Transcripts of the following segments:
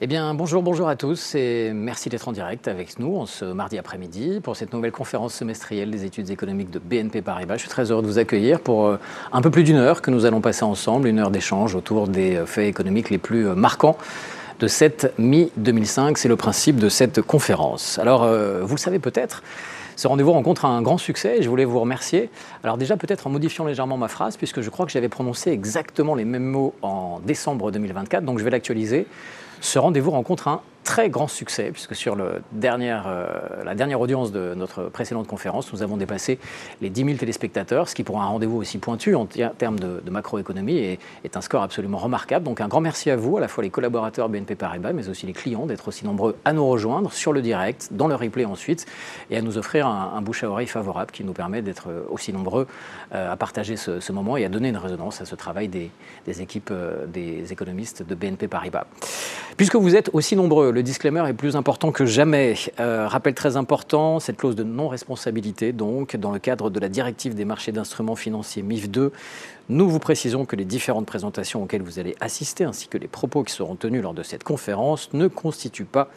Eh bien, bonjour à tous et merci d'être en direct avec nous en ce mardi après-midi pour cette nouvelle conférence semestrielle des études économiques de BNP Paribas. Je suis très heureux de vous accueillir pour un peu plus d'une heure que nous allons passer ensemble, une heure d'échange autour des faits économiques les plus marquants de cette mi-2005. C'est le principe de cette conférence. Alors, vous le savez peut-être, ce rendez-vous rencontre un grand succès et je voulais vous remercier. Alors déjà, peut-être en modifiant légèrement ma phrase, puisque je crois que j'avais prononcé exactement les mêmes mots en décembre 2024, donc je vais l'actualiser. Ce rendez-vous rencontre un très grand succès, puisque sur la dernière audience de notre précédente conférence, nous avons dépassé les 10 000 téléspectateurs, ce qui pour un rendez-vous aussi pointu en termes de macroéconomie est un score absolument remarquable. Donc un grand merci à vous, à la fois les collaborateurs BNP Paribas, mais aussi les clients, d'être aussi nombreux à nous rejoindre sur le direct, dans le replay ensuite, et à nous offrir un bouche à oreille favorable qui nous permet d'être aussi nombreux à partager ce moment et à donner une résonance à ce travail des équipes des économistes de BNP Paribas. Puisque vous êtes aussi nombreux, le disclaimer est plus important que jamais. Rappel très important, cette clause de non-responsabilité, donc, dans le cadre de la directive des marchés d'instruments financiers MIF 2, nous vous précisons que les différentes présentations auxquelles vous allez assister, ainsi que les propos qui seront tenus lors de cette conférence, ne constituent pas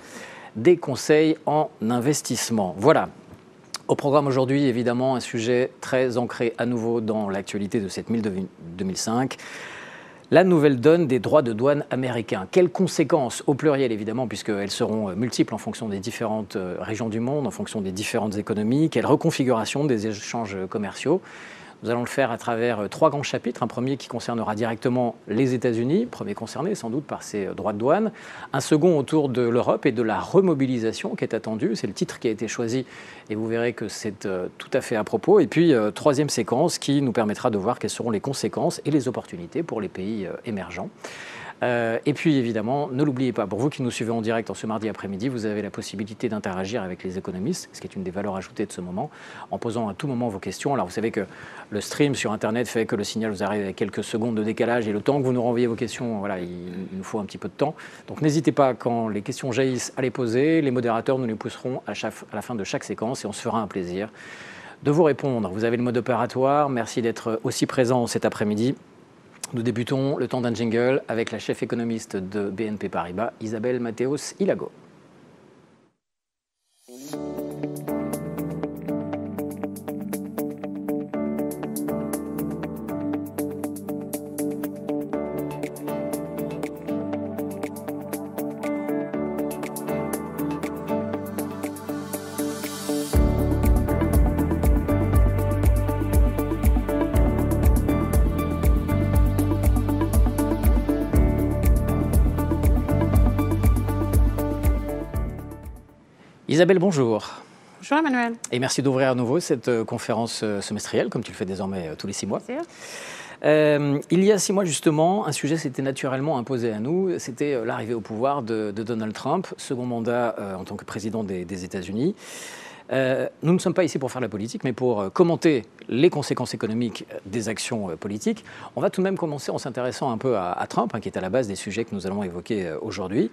des conseils en investissement. Voilà. Au programme aujourd'hui, évidemment, un sujet très ancré à nouveau dans l'actualité de cette 2005. La nouvelle donne des droits de douane américains. Quelles conséquences, au pluriel évidemment, puisqu'elles seront multiples en fonction des différentes régions du monde, en fonction des différentes économies, quelle reconfiguration des échanges commerciaux. Nous allons le faire à travers trois grands chapitres. Un premier qui concernera directement les États-Unis, premier concerné sans doute par ces droits de douane. Un second autour de l'Europe et de la remobilisation qui est attendue. C'est le titre qui a été choisi et vous verrez que c'est tout à fait à propos. Et puis, troisième séquence qui nous permettra de voir quelles seront les conséquences et les opportunités pour les pays émergents. Et puis évidemment, ne l'oubliez pas, pour vous qui nous suivez en direct en ce mardi après-midi, vous avez la possibilité d'interagir avec les économistes, ce qui est une des valeurs ajoutées de ce moment, en posant à tout moment vos questions. Alors vous savez que le stream sur Internet fait que le signal vous arrive avec quelques secondes de décalage et le temps que vous nous renvoyez vos questions, voilà, il nous faut un petit peu de temps. Donc n'hésitez pas, quand les questions jaillissent, à les poser. Les modérateurs nous les pousseront à la fin de chaque séquence et on se fera un plaisir de vous répondre. Vous avez le mode opératoire. Merci d'être aussi présent cet après-midi. Nous débutons le temps d'un jingle avec la chef économiste de BNP Paribas, Isabelle Mateos Ilago. Isabelle, bonjour. Bonjour Emmanuel. Et merci d'ouvrir à nouveau cette conférence semestrielle, comme tu le fais désormais tous les 6 mois. Il y a 6 mois, justement, un sujet s'était naturellement imposé à nous. C'était l'arrivée au pouvoir de Donald Trump, second mandat en tant que président des États-Unis. Nous ne sommes pas ici pour faire la politique, mais pour commenter les conséquences économiques des actions politiques. On va tout de même commencer en s'intéressant un peu à Trump, qui est à la base des sujets que nous allons évoquer aujourd'hui.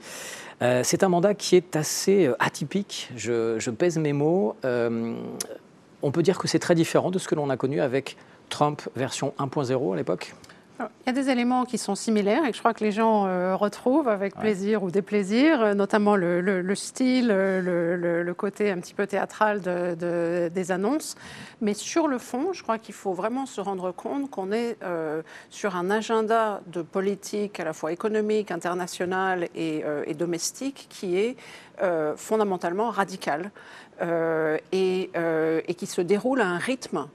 C'est un mandat qui est assez atypique, je pèse mes mots. On peut dire que c'est très différent de ce que l'on a connu avec Trump version 1.0 à l'époque. Il y a des éléments qui sont similaires et que je crois que les gens retrouvent avec plaisir ou déplaisir, notamment le style, le côté un petit peu théâtral des annonces. Mais sur le fond, je crois qu'il faut vraiment se rendre compte qu'on est sur un agenda de politique à la fois économique, internationale et domestique qui est fondamentalement radical et qui se déroule à un rythme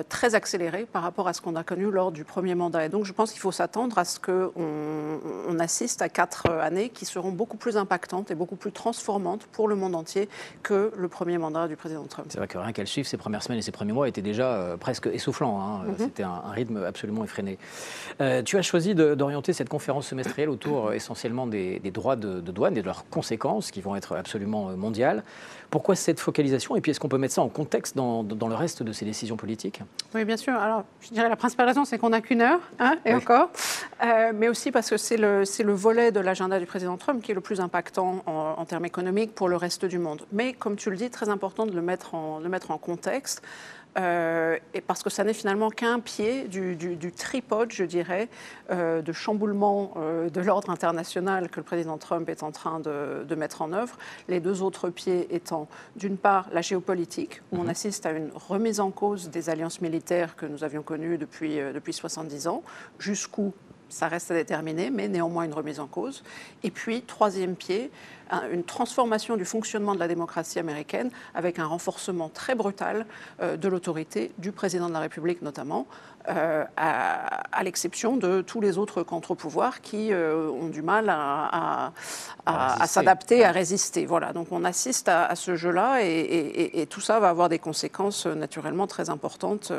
très accéléré par rapport à ce qu'on a connu lors du premier mandat. Et donc, je pense qu'il faut s'attendre à ce qu'on assiste à 4 années qui seront beaucoup plus impactantes et beaucoup plus transformantes pour le monde entier que le premier mandat du président Trump. C'est vrai que rien qu'à le suivre, ces premières semaines et ces premiers mois étaient déjà presque essoufflants. C'était un rythme absolument effréné. Tu as choisi d'orienter cette conférence semestrielle autour essentiellement des droits de douane et de leurs conséquences qui vont être absolument mondiales. Pourquoi cette focalisation? Et puis, est-ce qu'on peut mettre ça en contexte dans le reste de ces décisions politiques? Oui, bien sûr. Alors, je dirais la principale raison, c'est qu'on n'a qu'une heure, et encore. Mais aussi parce que c'est le volet de l'agenda du président Trump qui est le plus impactant en termes économiques pour le reste du monde. Mais, comme tu le dis, très important de le mettre en contexte. et parce que ça n'est finalement qu'un pied du tripode, je dirais, de chamboulement de l'ordre international que le président Trump est en train de mettre en œuvre. Les deux autres pieds étant, d'une part, la géopolitique, où on assiste à une remise en cause des alliances militaires que nous avions connues depuis 70 ans, jusqu'où ça reste à déterminer, mais néanmoins une remise en cause. Et puis, troisième pied, une transformation du fonctionnement de la démocratie américaine avec un renforcement très brutal de l'autorité du président de la République notamment, à l'exception de tous les autres contre-pouvoirs qui ont du mal à s'adapter, à résister. Voilà. Donc on assiste à ce jeu-là et tout ça va avoir des conséquences naturellement très importantes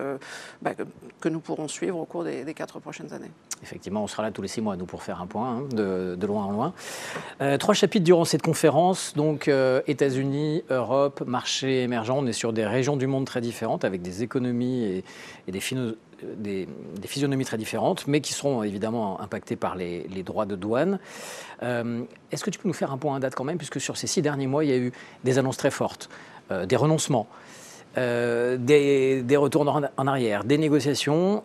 que nous pourrons suivre au cours des 4 prochaines années. Effectivement, on sera là tous les 6 mois, nous, pour faire un point, de loin en loin. 3 chapitres durant cette conférence, donc États-Unis, Europe, marché émergent. On est sur des régions du monde très différentes, avec des économies et des physionomies très différentes, mais qui seront évidemment impactées par les droits de douane. Est-ce que tu peux nous faire un point à date quand même, puisque sur ces 6 derniers mois, il y a eu des annonces très fortes, des renoncements, des retours en arrière, des négociations.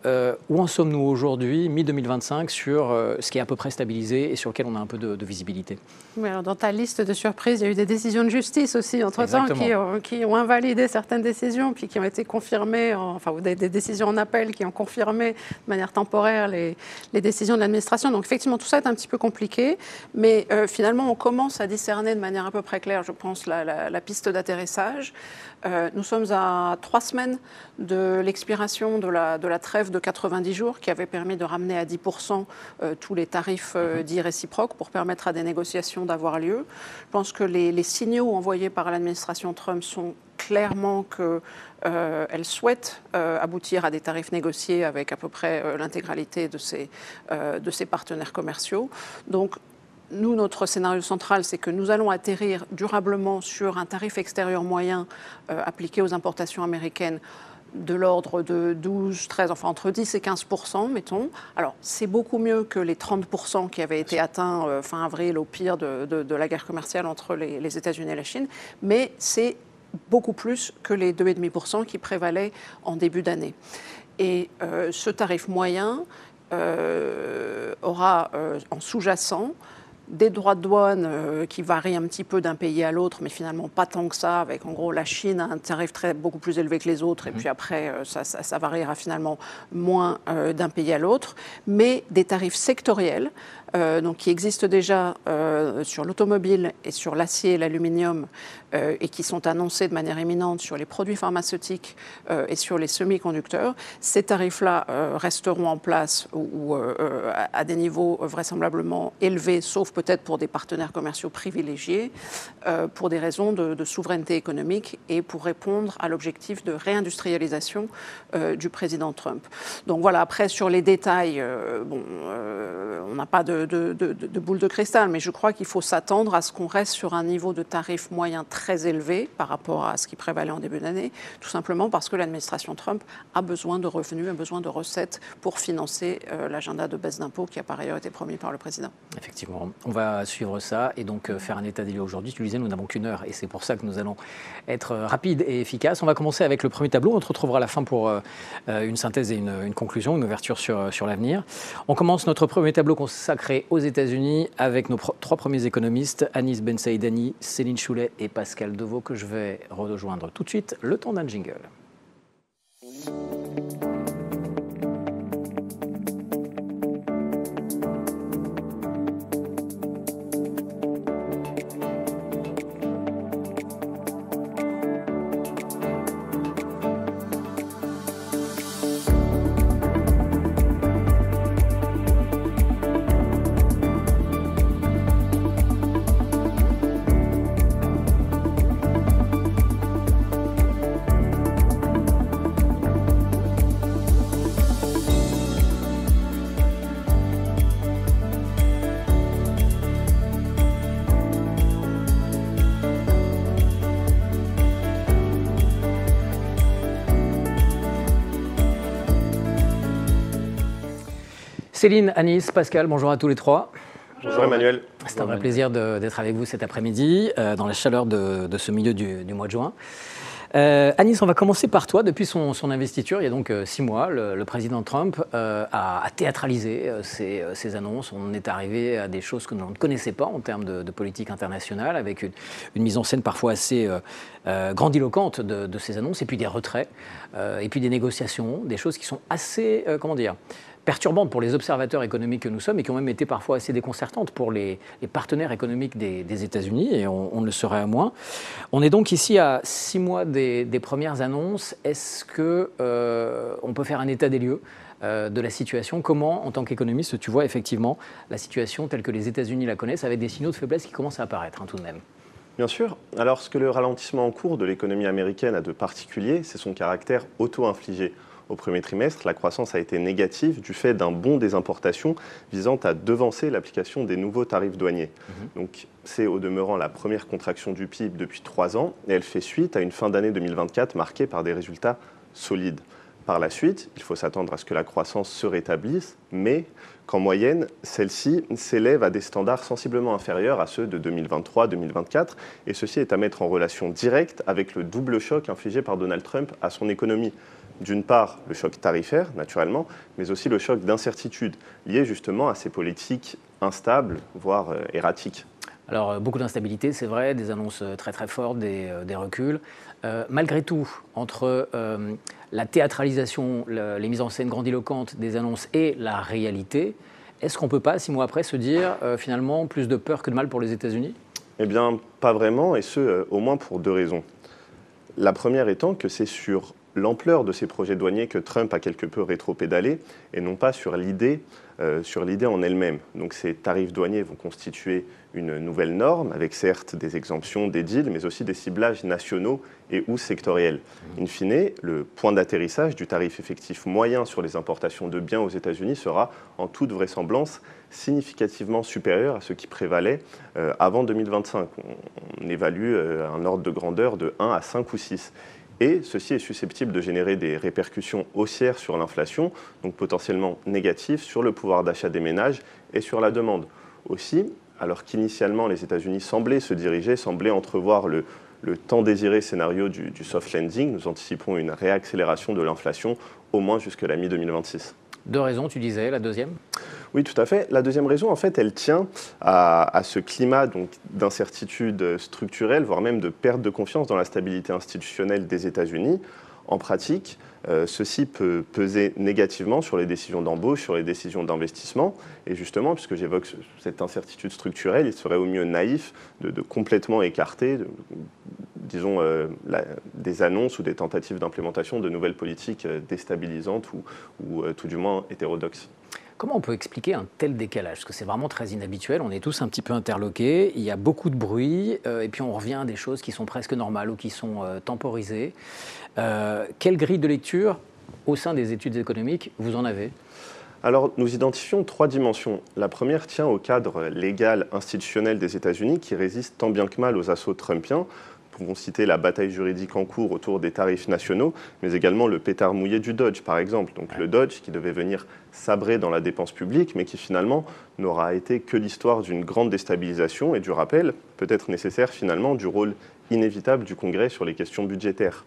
Où en sommes-nous aujourd'hui, mi-2025, sur ce qui est à peu près stabilisé et sur lequel on a un peu de visibilité? Oui, alors dans ta liste de surprises, il y a eu des décisions de justice aussi, entre-temps, qui ont invalidé certaines décisions, puis qui ont été confirmées, ou des décisions en appel qui ont confirmé de manière temporaire les décisions de l'administration. Donc effectivement, tout ça est un petit peu compliqué, mais finalement, on commence à discerner de manière à peu près claire, je pense, la piste d'atterrissage. Nous sommes à 3 semaines de l'expiration de la trêve de 90 jours qui avait permis de ramener à 10% tous les tarifs dits réciproques pour permettre à des négociations d'avoir lieu. Je pense que les signaux envoyés par l'administration Trump sont clairement qu'elle souhaite aboutir à des tarifs négociés avec à peu près l'intégralité de ses partenaires commerciaux. Donc, nous, notre scénario central, c'est que nous allons atterrir durablement sur un tarif extérieur moyen appliqué aux importations américaines de l'ordre de 12, 13, enfin entre 10 et 15%, mettons. Alors, c'est beaucoup mieux que les 30% qui avaient été atteints fin avril, au pire de la guerre commerciale entre les États-Unis et la Chine, mais c'est beaucoup plus que les 2,5% qui prévalaient en début d'année. Et ce tarif moyen aura en sous-jacent des droits de douane qui varient un petit peu d'un pays à l'autre, mais finalement pas tant que ça, avec en gros la Chine a un tarif beaucoup plus élevé que les autres, et puis après ça variera finalement moins d'un pays à l'autre, mais des tarifs sectoriels, donc qui existent déjà sur l'automobile et sur l'acier et l'aluminium, et qui sont annoncés de manière imminente sur les produits pharmaceutiques et sur les semi-conducteurs. Ces tarifs-là resteront en place ou à des niveaux vraisemblablement élevés, sauf peut-être pour des partenaires commerciaux privilégiés, pour des raisons de souveraineté économique et pour répondre à l'objectif de réindustrialisation du président Trump. Donc voilà, après sur les détails, on n'a pas de boule de cristal, mais je crois qu'il faut s'attendre à ce qu'on reste sur un niveau de tarif moyen très élevé par rapport à ce qui prévalait en début d'année, tout simplement parce que l'administration Trump a besoin de revenus, a besoin de recettes pour financer l'agenda de baisse d'impôts qui a par ailleurs été promis par le président. Effectivement, on va suivre ça et donc faire un état des lieux aujourd'hui. Tu le disais, nous n'avons qu'une heure et c'est pour ça que nous allons être rapides et efficaces. On va commencer avec le premier tableau. On se retrouvera à la fin pour une synthèse et une conclusion, une ouverture sur l'avenir. On commence notre premier tableau consacré aux États-Unis avec nos 3 premiers économistes, Anis Bensaïdani, Céline Choulet et Pascal Devaux, que je vais rejoindre tout de suite, le temps d'un jingle. Céline, Anis, Pascal, bonjour à tous les 3. Bonjour Emmanuel. C'est un vrai plaisir d'être avec vous cet après-midi, dans la chaleur de ce milieu du mois de juin. Anis, on va commencer par toi. Depuis son investiture, il y a donc 6 mois, le président Trump a théâtralisé ses annonces. On est arrivé à des choses que l'on ne connaissait pas en termes de politique internationale, avec une mise en scène parfois assez grandiloquente de ces annonces, et puis des retraits, et puis des négociations, des choses qui sont assez, perturbantes pour les observateurs économiques que nous sommes et qui ont même été parfois assez déconcertantes pour les partenaires économiques des États-Unis, et on ne le serait à moins. On est donc ici à 6 mois des premières annonces. Est-ce qu'on peut faire un état des lieux de la situation? Comment, en tant qu'économiste, tu vois effectivement la situation telle que les États-Unis la connaissent, avec des signaux de faiblesse qui commencent à apparaître tout de même? Bien sûr. Alors, ce que le ralentissement en cours de l'économie américaine a de particulier, c'est son caractère auto-infligé. Au premier trimestre, la croissance a été négative du fait d'un bond des importations visant à devancer l'application des nouveaux tarifs douaniers. Donc, c'est au demeurant la première contraction du PIB depuis 3 ans, et elle fait suite à une fin d'année 2024 marquée par des résultats solides. Par la suite, il faut s'attendre à ce que la croissance se rétablisse, mais qu'en moyenne, celle-ci s'élève à des standards sensiblement inférieurs à ceux de 2023-2024, et ceci est à mettre en relation directe avec le double choc infligé par Donald Trump à son économie. D'une part, le choc tarifaire, naturellement, mais aussi le choc d'incertitude, lié justement à ces politiques instables, voire erratiques. Alors, beaucoup d'instabilité, c'est vrai, des annonces très très fortes, des reculs. Malgré tout, entre la théâtralisation, les mises en scène grandiloquentes des annonces et la réalité, est-ce qu'on ne peut pas, 6 mois après, se dire finalement plus de peur que de mal pour les États-Unis? Eh bien, pas vraiment, et ce, au moins pour 2 raisons. La première étant que c'est sur l'ampleur de ces projets douaniers que Trump a quelque peu rétropédalé, et non pas sur l'idée en elle-même. Donc ces tarifs douaniers vont constituer une nouvelle norme, avec certes des exemptions, des deals, mais aussi des ciblages nationaux et ou sectoriels. In fine, le point d'atterrissage du tarif effectif moyen sur les importations de biens aux États-Unis sera, en toute vraisemblance, significativement supérieur à ce qui prévalait avant 2025. On évalue un ordre de grandeur de 1 à 5 ou 6. Et ceci est susceptible de générer des répercussions haussières sur l'inflation, donc potentiellement négatives sur le pouvoir d'achat des ménages et sur la demande. Aussi, alors qu'initialement les États-Unis semblaient entrevoir le tant désiré scénario du soft landing, nous anticipons une réaccélération de l'inflation au moins jusque la mi-2026. 2 raisons, tu disais, la deuxième? Oui, tout à fait. La deuxième raison, en fait, elle tient à ce climat d'incertitude structurelle, voire même de perte de confiance dans la stabilité institutionnelle des États-Unis. En pratique, ceci peut peser négativement sur les décisions d'embauche, sur les décisions d'investissement. Et justement, puisque j'évoque cette incertitude structurelle, il serait au mieux naïf de complètement écarter, des annonces ou des tentatives d'implémentation de nouvelles politiques déstabilisantes ou tout du moins hétérodoxes. Comment on peut expliquer un tel décalage? Parce que c'est vraiment très inhabituel, on est tous un petit peu interloqués, il y a beaucoup de bruit, et puis on revient à des choses qui sont presque normales ou qui sont temporisées. Quelle grille de lecture, au sein des études économiques, vous en avez? Alors, nous identifions 3 dimensions. La première tient au cadre légal institutionnel des États-Unis qui résiste tant bien que mal aux assauts trumpiens. Nous pouvons citer la bataille juridique en cours autour des tarifs nationaux, mais également le pétard mouillé du Dodge, par exemple. Donc le Dodge qui devait venir sabrer dans la dépense publique, mais qui finalement n'aura été que l'histoire d'une grande déstabilisation et du rappel, peut-être nécessaire finalement, du rôle inévitable du Congrès sur les questions budgétaires.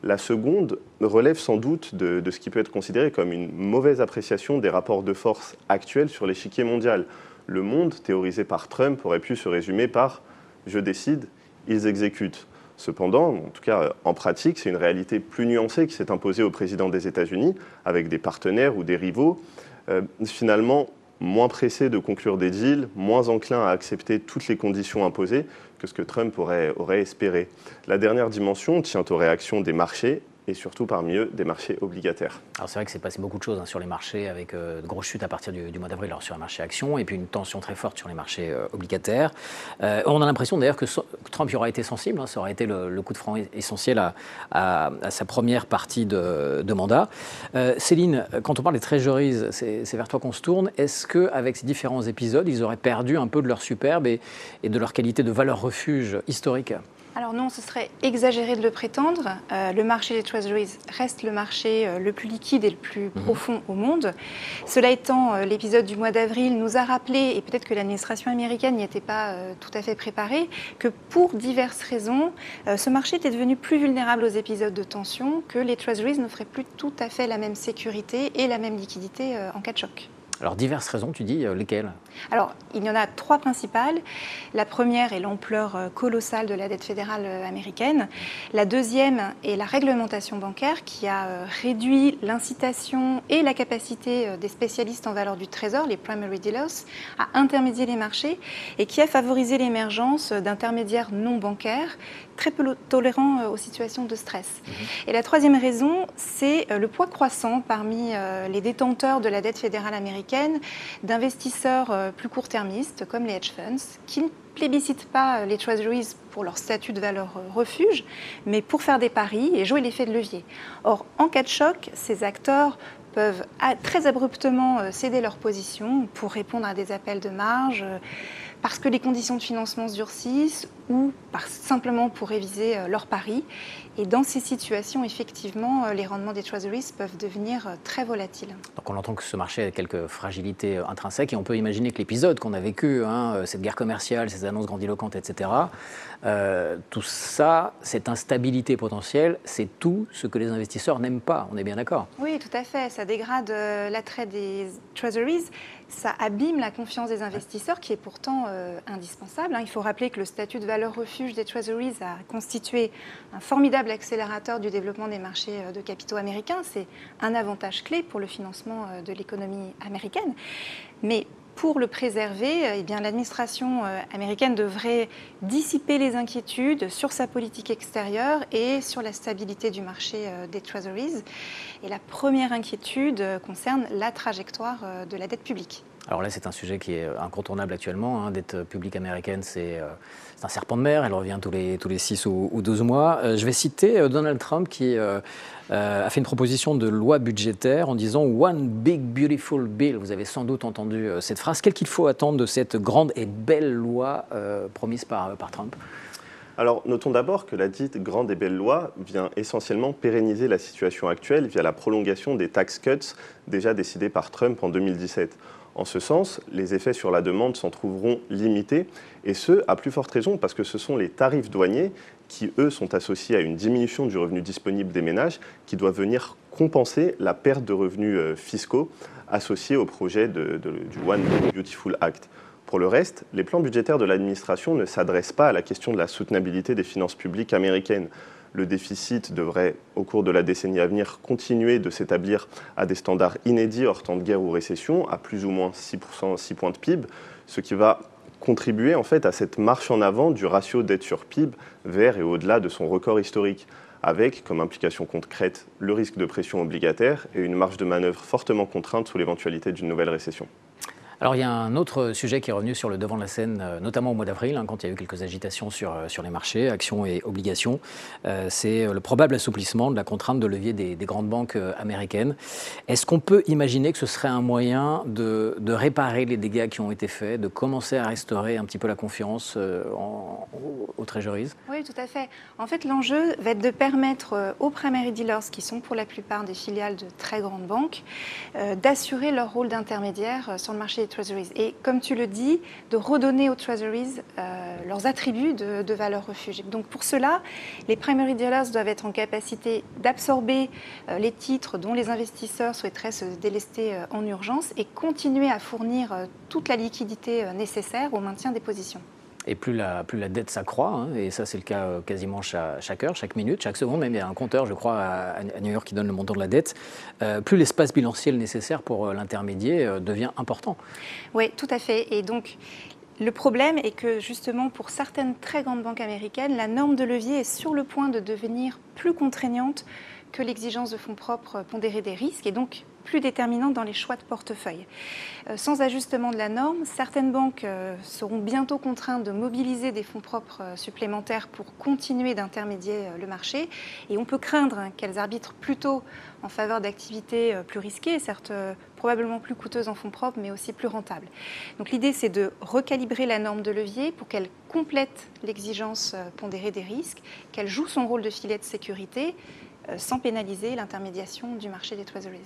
La seconde relève sans doute de ce qui peut être considéré comme une mauvaise appréciation des rapports de force actuels sur l'échiquier mondial. Le monde, théorisé par Trump, aurait pu se résumer par « je décide, ils exécutent ». Cependant, en tout cas en pratique, c'est une réalité plus nuancée qui s'est imposée au président des États-Unis, avec des partenaires ou des rivaux, finalement moins pressés de conclure des deals, moins enclins à accepter toutes les conditions imposées que ce que Trump aurait espéré. La dernière dimension tient aux réactions des marchés, et surtout parmi eux des marchés obligataires. Alors c'est vrai que c'est passé beaucoup de choses sur les marchés, avec de grosses chutes à partir du mois d'avril sur les marchés actions, et puis une tension très forte sur les marchés obligataires. On a l'impression d'ailleurs que Trump y aura été sensible, ça aurait été le coup de frein essentiel à sa première partie de mandat. Céline, quand on parle des treasuries, c'est vers toi qu'on se tourne. Est-ce qu'avec ces différents épisodes, ils auraient perdu un peu de leur superbe et de leur qualité de valeur refuge historique ? Alors non, ce serait exagéré de le prétendre. Le marché des Treasuries reste le marché le plus liquide et le plus profond au monde. Cela étant, l'épisode du mois d'avril nous a rappelé, et peut-être que l'administration américaine n'y était pas tout à fait préparée, que pour diverses raisons, ce marché était devenu plus vulnérable aux épisodes de tension, que les Treasuries n'offraient plus tout à fait la même sécurité et la même liquidité en cas de choc. Alors, diverses raisons, tu dis lesquelles? Alors, il y en a 3 principales. La première est l'ampleur colossale de la dette fédérale américaine. La deuxième est la réglementation bancaire qui a réduit l'incitation et la capacité des spécialistes en valeur du trésor, les primary dealers, à intermédier les marchés et qui a favorisé l'émergence d'intermédiaires non bancaires très peu tolérants aux situations de stress. Et la troisième raison, c'est le poids croissant parmi les détenteurs de la dette fédérale américaine d'investisseurs plus court-termistes comme les hedge funds qui ne plébiscitent pas les treasuries pour leur statut de valeur refuge, mais pour faire des paris et jouer l'effet de levier. Or, en cas de choc, ces acteurs peuvent très abruptement céder leur position pour répondre à des appels de marge, parce que les conditions de financement se durcissent ou simplement pour réviser leurs paris. Et dans ces situations, effectivement, les rendements des treasuries peuvent devenir très volatiles. Donc on entend que ce marché a quelques fragilités intrinsèques et on peut imaginer que l'épisode qu'on a vécu, cette guerre commerciale, ces annonces grandiloquentes, etc., tout ça, cette instabilité potentielle, c'est tout ce que les investisseurs n'aiment pas. On est bien d'accord? Oui, tout à fait. Ça dégrade l'attrait des treasuries. Ça abîme la confiance des investisseurs qui est pourtant indispensable. Il faut rappeler que le statut de valeur refuge des treasuries a constitué un formidable accélérateur du développement des marchés de capitaux américains. C'est un avantage clé pour le financement de l'économie américaine. Mais pour le préserver, l'administration américaine devrait dissiper les inquiétudes sur sa politique extérieure et sur la stabilité du marché des treasuries. Et la première inquiétude concerne la trajectoire de la dette publique. Alors là, c'est un sujet qui est incontournable actuellement. Dette publique américaine, c'est un serpent de mer. Elle revient tous les 6 ou 12 mois. Je vais citer Donald Trump qui a fait une proposition de loi budgétaire en disant « One big beautiful bill ». Vous avez sans doute entendu cette phrase. Qu'est-ce qu'il faut attendre de cette grande et belle loi promise par Trump ? Alors, notons d'abord que la dite grande et belle loi vient essentiellement pérenniser la situation actuelle via la prolongation des tax cuts déjà décidés par Trump en 2017. En ce sens, les effets sur la demande s'en trouveront limités, et ce, à plus forte raison, parce que ce sont les tarifs douaniers qui, eux, sont associés à une diminution du revenu disponible des ménages qui doivent venir compenser la perte de revenus fiscaux associés au projet du One Big Beautiful Act. Pour le reste, les plans budgétaires de l'administration ne s'adressent pas à la question de la soutenabilité des finances publiques américaines. Le déficit devrait, au cours de la décennie à venir, continuer de s'établir à des standards inédits hors temps de guerre ou récession, à plus ou moins 6 points de PIB, ce qui va contribuer en fait à cette marche en avant du ratio dette sur PIB vers et au-delà de son record historique, avec comme implication concrète le risque de pression obligataire et une marge de manœuvre fortement contrainte sous l'éventualité d'une nouvelle récession. Alors il y a un autre sujet qui est revenu sur le devant de la scène, notamment au mois d'avril, quand il y a eu quelques agitations sur les marchés, actions et obligations. C'est le probable assouplissement de la contrainte de levier des grandes banques américaines. Est-ce qu'on peut imaginer que ce serait un moyen de réparer les dégâts qui ont été faits, de commencer à restaurer un petit peu la confiance aux treasuries? Oui, tout à fait. En fait, l'enjeu va être de permettre aux primary dealers, qui sont pour la plupart des filiales de très grandes banques, d'assurer leur rôle d'intermédiaire sur le marché des treasuries. Et comme tu le dis, de redonner aux treasuries leurs attributs de valeur refuge. Donc pour cela, les primary dealers doivent être en capacité d'absorber les titres dont les investisseurs souhaiteraient se délester en urgence et continuer à fournir toute la liquidité nécessaire au maintien des positions. Et plus la dette s'accroît, et ça c'est le cas quasiment chaque heure, chaque minute, chaque seconde, même il y a un compteur, je crois, à New York qui donne le montant de la dette, plus l'espace bilanciel nécessaire pour l'intermédiaire devient important. Oui, tout à fait. Et donc, le problème est que justement pour certaines très grandes banques américaines, la norme de levier est sur le point de devenir plus contraignante que l'exigence de fonds propres pondérés des risques et donc plus déterminante dans les choix de portefeuille. Sans ajustement de la norme, certaines banques seront bientôt contraintes de mobiliser des fonds propres supplémentaires pour continuer d'intermédier le marché. Et on peut craindre qu'elles arbitrent plutôt en faveur d'activités plus risquées, certes probablement plus coûteuses en fonds propres, mais aussi plus rentables. Donc l'idée, c'est de recalibrer la norme de levier pour qu'elle complète l'exigence pondérée des risques, qu'elle joue son rôle de filet de sécurité sans pénaliser l'intermédiation du marché des treasuries.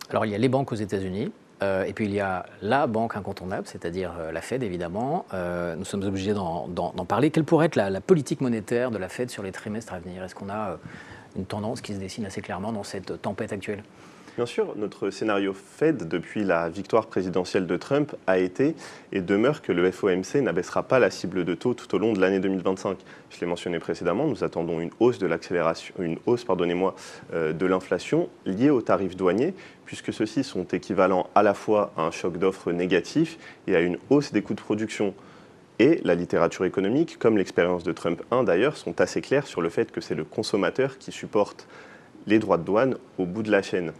Alors il y a les banques aux États-Unis. Et puis il y a la banque incontournable, c'est-à-dire la Fed évidemment. Nous sommes obligés d'en parler. Quelle pourrait être la politique monétaire de la Fed sur les trimestres à venir? Est-ce qu'on a une tendance qui se dessine assez clairement dans cette tempête actuelle? Bien sûr, notre scénario Fed depuis la victoire présidentielle de Trump a été et demeure que le FOMC n'abaissera pas la cible de taux tout au long de l'année 2025. Je l'ai mentionné précédemment, nous attendons une hausse de l'inflation liée aux tarifs douaniers, puisque ceux-ci sont équivalents à la fois à un choc d'offres négatif et à une hausse des coûts de production. Et la littérature économique, comme l'expérience de Trump 1 d'ailleurs, sont assez claires sur le fait que c'est le consommateur qui supporte les droits de douane au bout de la chaîne.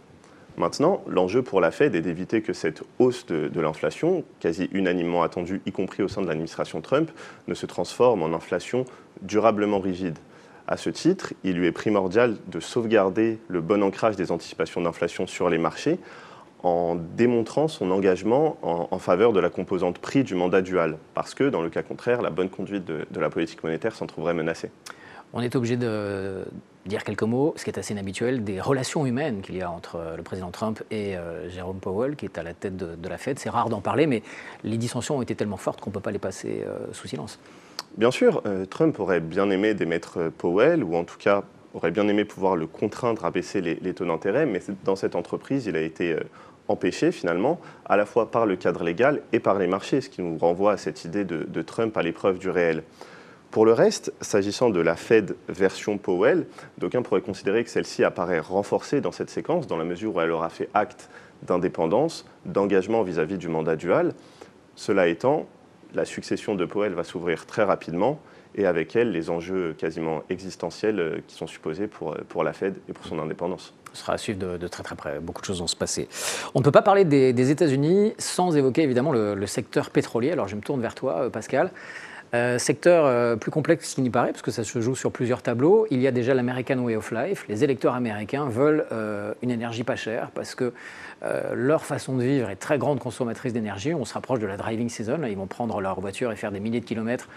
Maintenant, l'enjeu pour la Fed est d'éviter que cette hausse de l'inflation, quasi unanimement attendue, y compris au sein de l'administration Trump, ne se transforme en inflation durablement rigide. À ce titre, il lui est primordial de sauvegarder le bon ancrage des anticipations d'inflation sur les marchés en démontrant son engagement en faveur de la composante prix du mandat dual, parce que, dans le cas contraire, la bonne conduite de la politique monétaire s'en trouverait menacée. On est obligé de dire quelques mots, ce qui est assez inhabituel, des relations humaines qu'il y a entre le président Trump et Jérôme Powell, qui est à la tête de la Fed. C'est rare d'en parler, mais les dissensions ont été tellement fortes qu'on ne peut pas les passer sous silence. Bien sûr, Trump aurait bien aimé démettre Powell, ou en tout cas aurait bien aimé pouvoir le contraindre à baisser les taux d'intérêt, mais dans cette entreprise, il a été empêché finalement, à la fois par le cadre légal et par les marchés, ce qui nous renvoie à cette idée de Trump à l'épreuve du réel. Pour le reste, s'agissant de la Fed version Powell, d'aucuns pourraient considérer que celle-ci apparaît renforcée dans cette séquence, dans la mesure où elle aura fait acte d'indépendance, d'engagement vis-à-vis du mandat dual. Cela étant, la succession de Powell va s'ouvrir très rapidement, et avec elle, les enjeux quasiment existentiels qui sont supposés pour la Fed et pour son indépendance. Ce sera à suivre de très très près. Beaucoup de choses vont se passer. On ne peut pas parler des États-Unis sans évoquer évidemment le secteur pétrolier. Alors je me tourne vers toi, Pascal. Secteur plus complexe qu'il n'y paraît, parce que ça se joue sur plusieurs tableaux. Il y a déjà l'American Way of Life. Les électeurs américains veulent une énergie pas chère, parce que leur façon de vivre est très grande consommatrice d'énergie. On se rapproche de la driving season. Là, ils vont prendre leur voiture et faire des milliers de kilomètres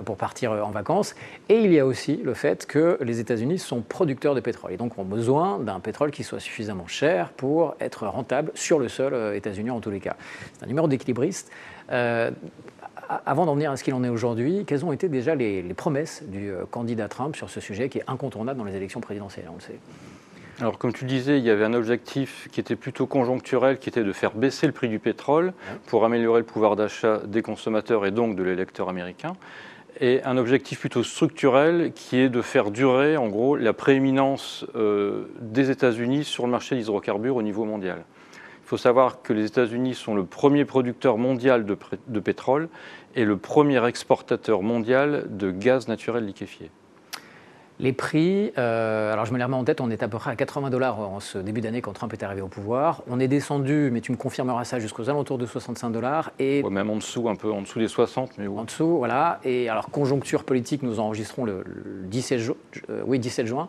pour partir en vacances. Et il y a aussi le fait que les États-Unis sont producteurs de pétrole et donc ont besoin d'un pétrole qui soit suffisamment cher pour être rentable sur le sol états-unien en tous les cas. C'est un numéro d'équilibriste. Avant d'en venir à ce qu'il en est aujourd'hui, quelles ont été déjà les promesses du candidat Trump sur ce sujet qui est incontournable dans les élections présidentielles, on le sait? Alors, comme tu le disais, il y avait un objectif qui était plutôt conjoncturel, qui était de faire baisser le prix du pétrole pour améliorer le pouvoir d'achat des consommateurs et donc de l'électeur américain. Et un objectif plutôt structurel qui est de faire durer, en gros, la prééminence des États-Unis sur le marché des hydrocarbures au niveau mondial. Il faut savoir que les États-Unis sont le premier producteur mondial de pétrole et le premier exportateur mondial de gaz naturel liquéfié. Les prix, alors je me les remets en tête, on est à peu près à $80 en ce début d'année quand Trump est arrivé au pouvoir. On est descendu, mais tu me confirmeras ça, jusqu'aux alentours de $65. Et ouais, même en dessous, un peu en dessous des 60. Mais en dessous, voilà. Et alors, conjoncture politique, nous enregistrons le 17 juin.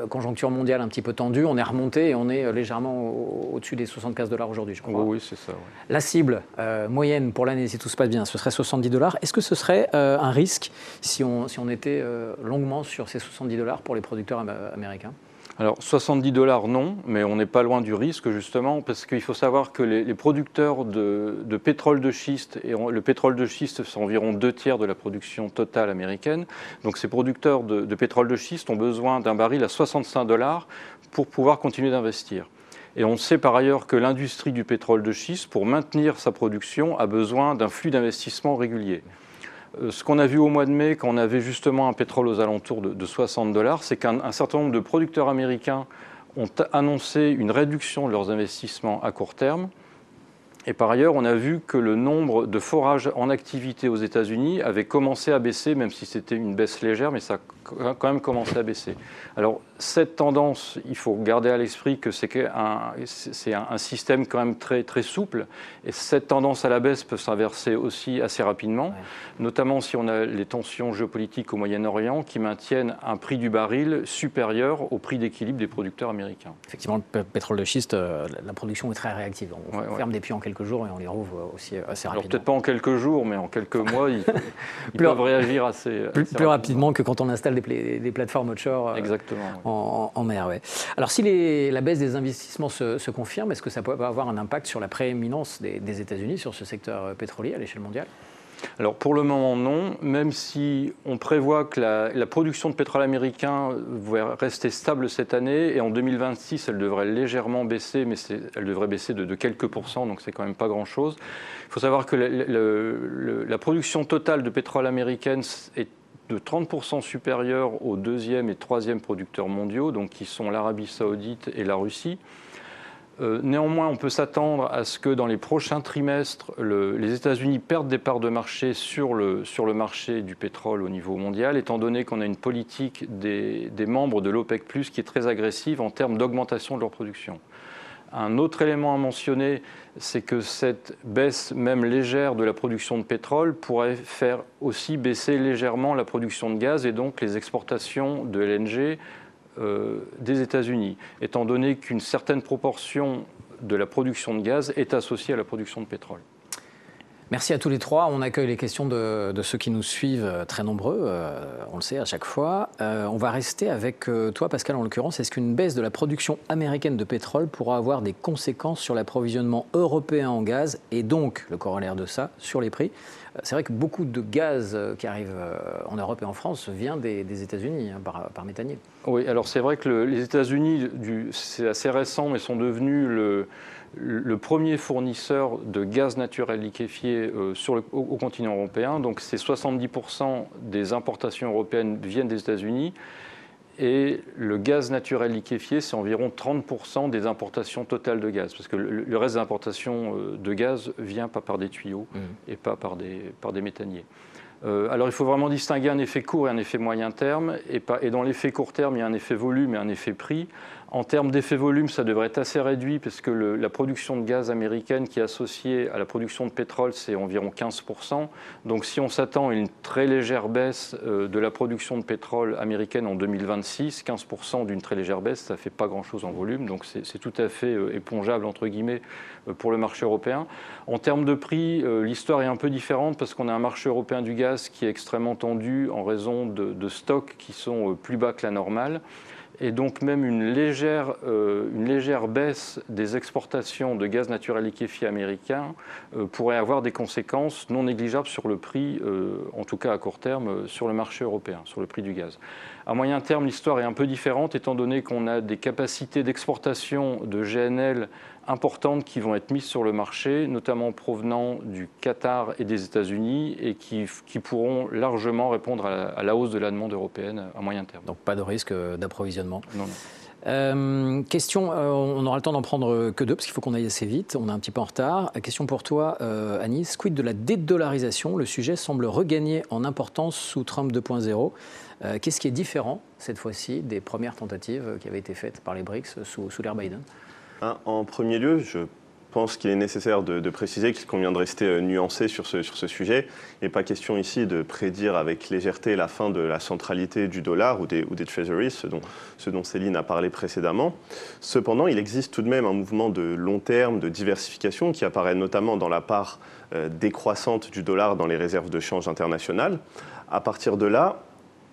Conjoncture mondiale un petit peu tendue, on est remonté et on est légèrement au-dessus des $75 aujourd'hui, je crois. Oui, c'est ça. Ouais. La cible moyenne pour l'année, si tout se passe bien, ce serait $70. Est-ce que ce serait un risque si on était longuement sur ces $70 pour les producteurs américains? Alors, $70 non, mais on n'est pas loin du risque justement, parce qu'il faut savoir que les producteurs de pétrole de schiste, et le pétrole de schiste c'est environ 2/3 de la production totale américaine, donc ces producteurs de pétrole de schiste ont besoin d'un baril à $65 pour pouvoir continuer d'investir. Et on sait par ailleurs que l'industrie du pétrole de schiste, pour maintenir sa production, a besoin d'un flux d'investissement régulier. Ce qu'on a vu au mois de mai, quand on avait justement un pétrole aux alentours de $60, c'est qu'un certain nombre de producteurs américains ont annoncé une réduction de leurs investissements à court terme Et par ailleurs, on a vu que le nombre de forages en activité aux États-Unis avait commencé à baisser, même si c'était une baisse légère, mais ça a quand même commencé à baisser. Alors, cette tendance, il faut garder à l'esprit que c'est un système quand même très, très souple. Et cette tendance à la baisse peut s'inverser aussi assez rapidement, notamment si on a les tensions géopolitiques au Moyen-Orient qui maintiennent un prix du baril supérieur au prix d'équilibre des producteurs américains. Effectivement, le pétrole de schiste, la production est très réactive. On ferme des puits en quelques jours et on les rouvre aussi assez rapidement. Alors peut-être pas en quelques jours, mais en quelques mois, ils peuvent réagir assez plus rapidement que quand on installe des plateformes offshore en mer. Ouais. Alors si la baisse des investissements se confirme, est-ce que ça peut avoir un impact sur la prééminence des États-Unis sur ce secteur pétrolier à l'échelle mondiale ? Alors pour le moment non, même si on prévoit que la production de pétrole américain va rester stable cette année et en 2026 elle devrait légèrement baisser, mais elle devrait baisser de quelques pourcents, donc c'est quand même pas grand-chose. Il faut savoir que la production totale de pétrole américaine est de 30% supérieure aux deuxième et troisième producteurs mondiaux, donc qui sont l'Arabie Saoudite et la Russie. Néanmoins, on peut s'attendre à ce que dans les prochains trimestres, les États-Unis perdent des parts de marché sur le marché du pétrole au niveau mondial, étant donné qu'on a une politique des membres de l'OPEC+, qui est très agressive en termes d'augmentation de leur production. Un autre élément à mentionner, c'est que cette baisse même légère de la production de pétrole pourrait faire aussi baisser légèrement la production de gaz et donc les exportations de LNG des États-Unis, étant donné qu'une certaine proportion de la production de gaz est associée à la production de pétrole. Merci à tous les trois. On accueille les questions de ceux qui nous suivent, très nombreux, on le sait à chaque fois. On va rester avec toi, Pascal, en l'occurrence. Est-ce qu'une baisse de la production américaine de pétrole pourra avoir des conséquences sur l'approvisionnement européen en gaz et donc, le corollaire de ça, sur les prix ? C'est vrai que beaucoup de gaz qui arrive en Europe et en France vient des États-Unis par méthanier. Oui, alors c'est vrai que les États-Unis, c'est assez récent, mais sont devenus le premier fournisseur de gaz naturel liquéfié au continent européen. Donc c'est 70% des importations européennes viennent des États-Unis. Et le gaz naturel liquéfié, c'est environ 30% des importations totales de gaz. Parce que le reste des importations de gaz vient pas par des tuyaux et pas par des méthaniers. Alors il faut vraiment distinguer un effet court et un effet moyen terme. Et dans l'effet court terme, il y a un effet volume et un effet prix. En termes d'effet volume, ça devrait être assez réduit parce que la production de gaz américaine qui est associée à la production de pétrole, c'est environ 15%. Donc si on s'attend à une très légère baisse de la production de pétrole américaine en 2026, 15% d'une très légère baisse, ça ne fait pas grand-chose en volume. Donc c'est tout à fait épongeable, entre guillemets, pour le marché européen. En termes de prix, l'histoire est un peu différente parce qu'on a un marché européen du gaz qui est extrêmement tendu en raison de stocks qui sont plus bas que la normale. Et donc même une légère baisse des exportations de gaz naturel liquéfié américain pourrait avoir des conséquences non négligeables sur le prix, en tout cas à court terme, sur le marché européen, sur le prix du gaz. À moyen terme, l'histoire est un peu différente, étant donné qu'on a des capacités d'exportation de GNL importantes qui vont être mises sur le marché, notamment provenant du Qatar et des États-Unis, et qui pourront largement répondre à la hausse de la demande européenne à moyen terme. Donc pas de risque d'approvisionnement. Non. Question, on aura le temps d'en prendre que deux, parce qu'il faut qu'on aille assez vite, on est un petit peu en retard. Question pour toi, Anis, quid de la dédollarisation ? Le sujet semble regagner en importance sous Trump 2.0. Qu'est-ce qui est différent, cette fois-ci, des premières tentatives qui avaient été faites par les BRICS sous l'ère Biden ? En premier lieu, je pense qu'il est nécessaire de préciser qu'il convient de rester nuancé sur ce sujet. Il n'est pas question ici de prédire avec légèreté la fin de la centralité du dollar ou des treasuries, ce dont Céline a parlé précédemment. Cependant, il existe tout de même un mouvement de long terme, de diversification, qui apparaît notamment dans la part décroissante du dollar dans les réserves de change internationales. À partir de là,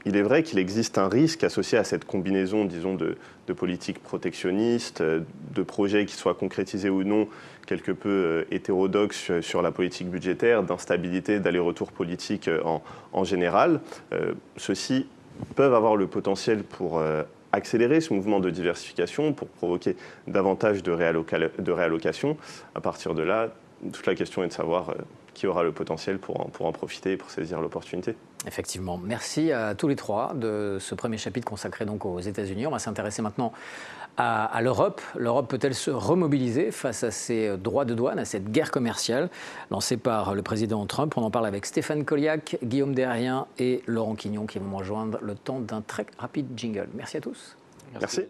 il est vrai qu'il existe un risque associé à cette combinaison, disons, de politiques protectionnistes, de projets qui soient concrétisés ou non, quelque peu hétérodoxes sur la politique budgétaire, d'instabilité, d'aller-retour politique en général. Ceux-ci peuvent avoir le potentiel pour accélérer ce mouvement de diversification, pour provoquer davantage de réallocation. À partir de là, toute la question est de savoir qui aura le potentiel pour en profiter et pour saisir l'opportunité. Effectivement. Merci à tous les trois de ce premier chapitre consacré donc aux États-Unis. On va s'intéresser maintenant à l'Europe. L'Europe peut-elle se remobiliser face à ces droits de douane, à cette guerre commerciale lancée par le président Trump? On en parle avec Stéphane Colliac, Guillaume Derrien et Laurent Quignon qui vont me rejoindre le temps d'un très rapide jingle. Merci à tous. Merci.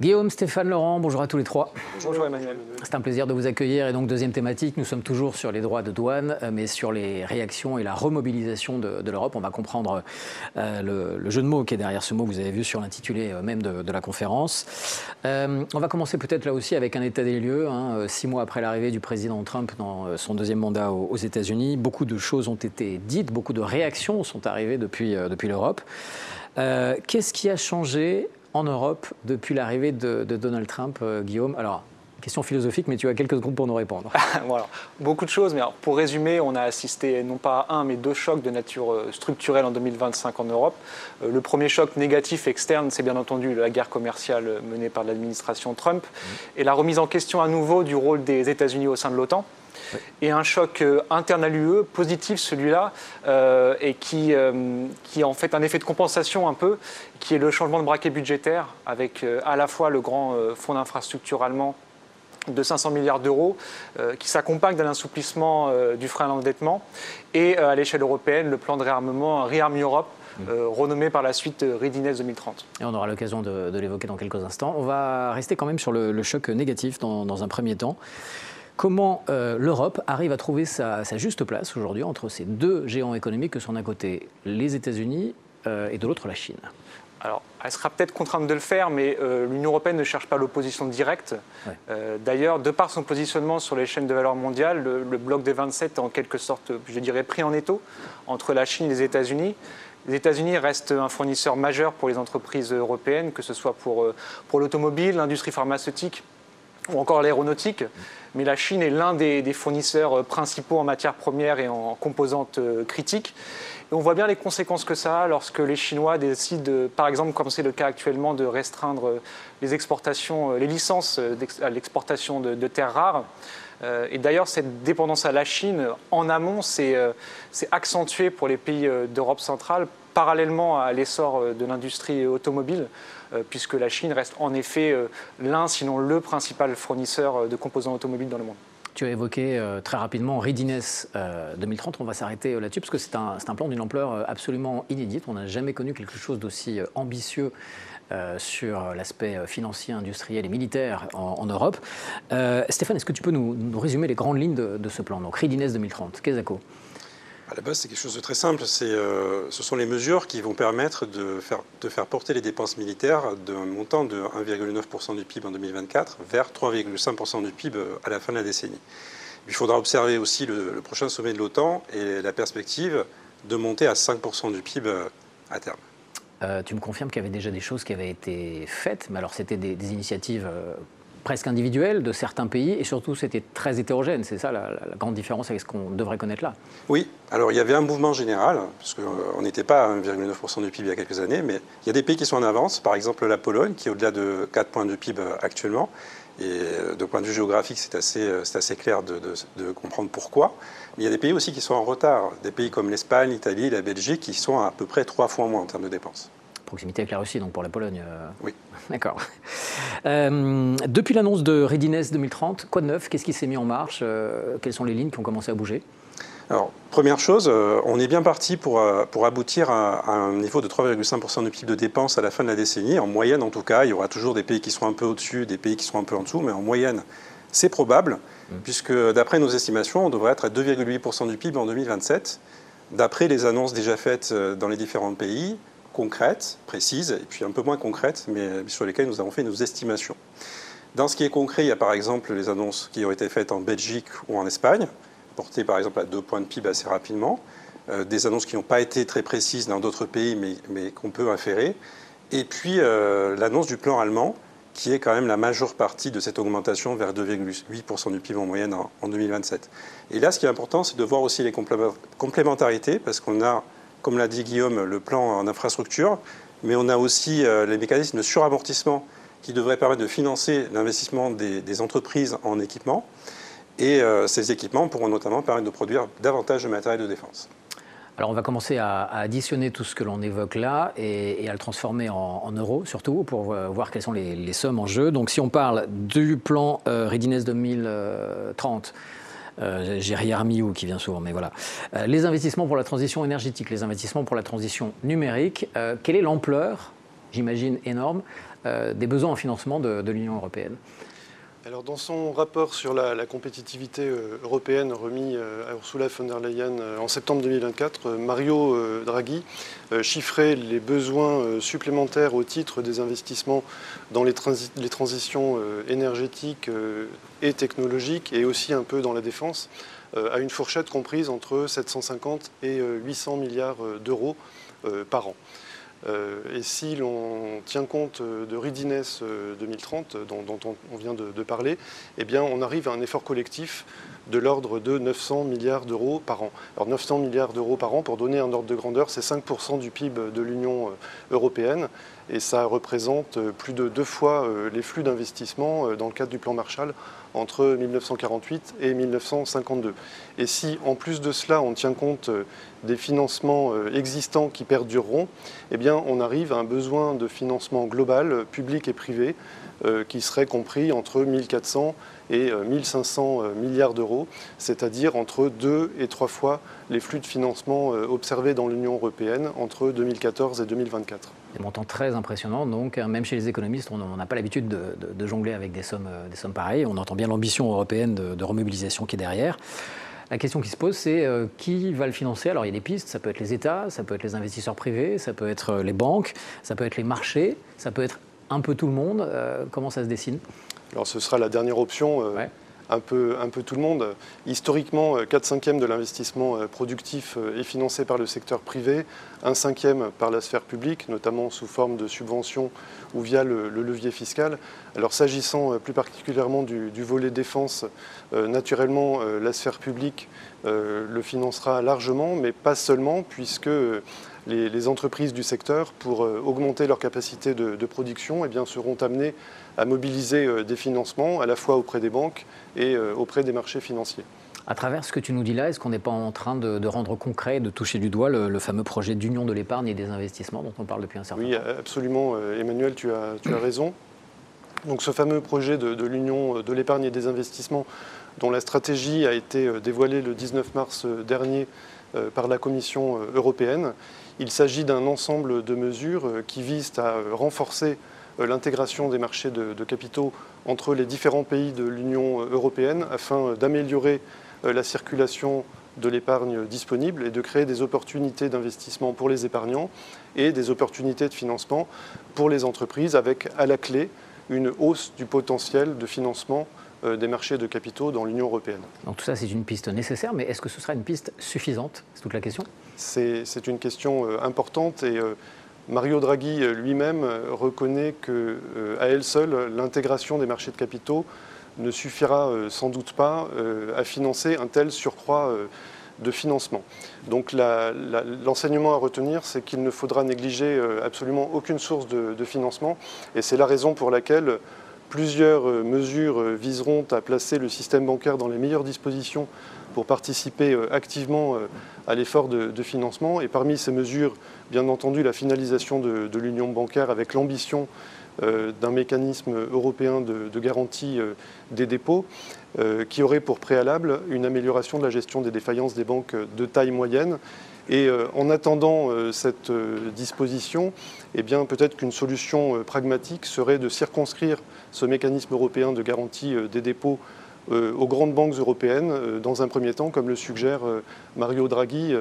Guillaume, Stéphane, Laurent, bonjour à tous les trois. Bonjour Emmanuel. C'est un plaisir de vous accueillir. Et donc, deuxième thématique, nous sommes toujours sur les droits de douane, mais sur les réactions et la remobilisation de l'Europe. On va comprendre le jeu de mots qui est derrière ce mot, vous avez vu sur l'intitulé même de la conférence. On va commencer peut-être là aussi avec un état des lieux. 6 mois après l'arrivée du président Trump dans son deuxième mandat aux États-Unis, beaucoup de choses ont été dites, beaucoup de réactions sont arrivées depuis l'Europe. Qu'est-ce qui a changé en Europe depuis l'arrivée de Donald Trump, Guillaume? Alors, question philosophique, mais tu as quelques secondes pour nous répondre. Voilà. Beaucoup de choses, mais alors, pour résumer, on a assisté non pas à un, mais 2 chocs de nature structurelle en 2025 en Europe. Le premier choc négatif externe, c'est bien entendu la guerre commerciale menée par l'administration Trump et la remise en question à nouveau du rôle des États-Unis au sein de l'OTAN. Oui. Et un choc interne à l'UE, positif celui-là, et qui a en fait un effet de compensation un peu, qui est le changement de braquet budgétaire, avec à la fois le grand fonds d'infrastructure allemand de 500 milliards d'euros, qui s'accompagne d'un assouplissement du frein à l'endettement, et à l'échelle européenne, le plan de réarmement ReArm Europe, renommé par la suite Readiness 2030. Et on aura l'occasion de l'évoquer dans quelques instants. On va rester quand même sur le choc négatif dans un premier temps. Comment l'Europe arrive à trouver sa juste place aujourd'hui entre ces deux géants économiques que sont d'un côté les États-Unis et de l'autre la Chine? Alors, elle sera peut-être contrainte de le faire, mais l'Union européenne ne cherche pas l'opposition directe. Ouais. D'ailleurs, de par son positionnement sur les chaînes de valeur mondiales, le bloc des 27 est en quelque sorte, je dirais, pris en étau entre la Chine et les États-Unis. Les États-Unis restent un fournisseur majeur pour les entreprises européennes, que ce soit pour l'automobile, l'industrie pharmaceutique ou encore l'aéronautique. Mais la Chine est l'un des fournisseurs principaux en matières premières et en composantes critiques. Et on voit bien les conséquences que ça a lorsque les Chinois décident, par exemple, comme c'est le cas actuellement, de restreindre les exportations, les licences à l'exportation de terres rares. Et d'ailleurs, cette dépendance à la Chine, en amont, c'est accentué pour les pays d'Europe centrale, parallèlement à l'essor de l'industrie automobile, puisque la Chine reste en effet l'un, sinon le principal fournisseur de composants automobiles dans le monde. Tu as évoqué très rapidement Readiness 2030, on va s'arrêter là-dessus, parce que c'est un plan d'une ampleur absolument inédite. On n'a jamais connu quelque chose d'aussi ambitieux sur l'aspect financier, industriel et militaire en Europe. Stéphane, est-ce que tu peux nous résumer les grandes lignes de ce plan? Donc Readiness 2030, qu'est-ce que à la base, c'est quelque chose de très simple. Ce sont les mesures qui vont permettre de faire porter les dépenses militaires d'un montant de 1,9% du PIB en 2024 vers 3,5% du PIB à la fin de la décennie. Il faudra observer aussi le prochain sommet de l'OTAN et la perspective de monter à 5% du PIB à terme. Tu me confirmes qu'il y avait déjà des choses qui avaient été faites, mais alors c'était des initiatives presque individuelles de certains pays, et surtout c'était très hétérogène. C'est ça la grande différence avec ce qu'on devrait connaître là. Oui, alors il y avait un mouvement général, parce qu'on n'était pas à 1,9% du PIB il y a quelques années, mais il y a des pays qui sont en avance, par exemple la Pologne, qui est au-delà de 4 points de PIB actuellement. Et de point de vue géographique, c'est assez clair de comprendre pourquoi. Mais il y a des pays aussi qui sont en retard, des pays comme l'Espagne, l'Italie, la Belgique, qui sont à peu près 3 fois moins en termes de dépenses. Proximité avec la Russie, donc pour la Pologne. Oui. D'accord. Depuis l'annonce de Readiness 2030, quoi de neuf? Qu'est-ce qui s'est mis en marche? Quelles sont les lignes qui ont commencé à bouger? Alors, première chose, on est bien parti pour aboutir à un niveau de 3,5% du PIB de dépenses à la fin de la décennie. En moyenne, en tout cas, il y aura toujours des pays qui seront un peu au-dessus, des pays qui seront un peu en dessous, mais en moyenne, c'est probable, puisque d'après nos estimations, on devrait être à 2,8% du PIB en 2027, d'après les annonces déjà faites dans les différents pays, concrètes, précises, et puis un peu moins concrètes, mais sur lesquelles nous avons fait nos estimations. Dans ce qui est concret, il y a par exemple les annonces qui ont été faites en Belgique ou en Espagne, portées par exemple à 2 points de PIB assez rapidement, des annonces qui n'ont pas été très précises dans d'autres pays, mais qu'on peut inférer, et puis l'annonce du plan allemand, qui est quand même la majeure partie de cette augmentation vers 2,8% du PIB en moyenne en 2027. Et là, ce qui est important, c'est de voir aussi les complémentarités, parce qu'on a, comme l'a dit Guillaume, le plan en infrastructure, mais on a aussi les mécanismes de suramortissement qui devraient permettre de financer l'investissement des entreprises en équipement. Et ces équipements pourront notamment permettre de produire davantage de matériel de défense. Alors on va commencer à additionner tout ce que l'on évoque là et à le transformer en euros surtout pour voir quelles sont les sommes en jeu. Donc si on parle du plan Readiness 2030, j'ai Yarmiou qui vient souvent, mais voilà. Les investissements pour la transition énergétique, les investissements pour la transition numérique, quelle est l'ampleur, j'imagine énorme, des besoins en financement de l'Union européenne ? Alors, dans son rapport sur la compétitivité européenne remis à Ursula von der Leyen en septembre 2024, Mario Draghi chiffrait les besoins supplémentaires au titre des investissements dans les transitions énergétiques et technologiques et aussi un peu dans la défense à une fourchette comprise entre 750 et 800 milliards d'euros par an. Et si l'on tient compte de Readiness 2030, dont on vient de parler, eh bien on arrive à un effort collectif de l'ordre de 900 milliards d'euros par an. Alors 900 milliards d'euros par an, pour donner un ordre de grandeur, c'est 5% du PIB de l'Union européenne. Et ça représente plus de 2 fois les flux d'investissement dans le cadre du plan Marshall entre 1948 et 1952. Et si, en plus de cela, on tient compte des financements existants qui perdureront, eh bien, on arrive à un besoin de financement global, public et privé, qui serait compris entre 1400 et 1500 milliards d'euros, c'est-à-dire entre 2 et 3 fois les flux de financement observés dans l'Union européenne entre 2014 et 2024. Des montants très impressionnants, donc même chez les économistes, on n'a pas l'habitude de jongler avec des sommes pareilles. On entend bien l'ambition européenne de remobilisation qui est derrière. La question qui se pose, c'est qui va le financer? Alors il y a des pistes, ça peut être les États, ça peut être les investisseurs privés, ça peut être les banques, ça peut être les marchés, ça peut être un peu tout le monde. Comment ça se dessine? Alors ce sera la dernière option. Ouais. Un peu tout le monde. Historiquement, 4/5 de l'investissement productif est financé par le secteur privé, 1/5 par la sphère publique, notamment sous forme de subventions ou via le levier fiscal. Alors s'agissant plus particulièrement du volet défense, naturellement la sphère publique le financera largement, mais pas seulement, puisque les entreprises du secteur, pour augmenter leur capacité de production, eh bien, seront amenées à mobiliser des financements à la fois auprès des banques et auprès des marchés financiers. À travers ce que tu nous dis là, est-ce qu'on n'est pas en train de rendre concret, de toucher du doigt le fameux projet d'union de l'épargne et des investissements dont on parle depuis un certain temps? Oui, absolument, Emmanuel, tu as raison. Donc ce fameux projet de l'union de l'épargne et des investissements, dont la stratégie a été dévoilée le 19 mars dernier par la Commission européenne, il s'agit d'un ensemble de mesures qui visent à renforcer l'intégration des marchés de capitaux entre les différents pays de l'Union européenne afin d'améliorer la circulation de l'épargne disponible et de créer des opportunités d'investissement pour les épargnants et des opportunités de financement pour les entreprises avec à la clé une hausse du potentiel de financement des marchés de capitaux dans l'Union européenne. Donc tout ça, c'est une piste nécessaire, mais est-ce que ce sera une piste suffisante? C'est toute la question. C'est une question importante et Mario Draghi lui-même reconnaît qu'à elle seule, l'intégration des marchés de capitaux ne suffira sans doute pas à financer un tel surcroît de financement. Donc l'enseignement à retenir, c'est qu'il ne faudra négliger absolument aucune source de financement et c'est la raison pour laquelle plusieurs mesures viseront à placer le système bancaire dans les meilleures dispositions pour participer activement à l'effort de financement. Et parmi ces mesures, bien entendu, la finalisation de l'union bancaire avec l'ambition d'un mécanisme européen de garantie des dépôts qui aurait pour préalable une amélioration de la gestion des défaillances des banques de taille moyenne. Et en attendant cette disposition, eh bien, peut-être qu'une solution pragmatique serait de circonscrire ce mécanisme européen de garantie des dépôts aux grandes banques européennes dans un premier temps, comme le suggère Mario Draghi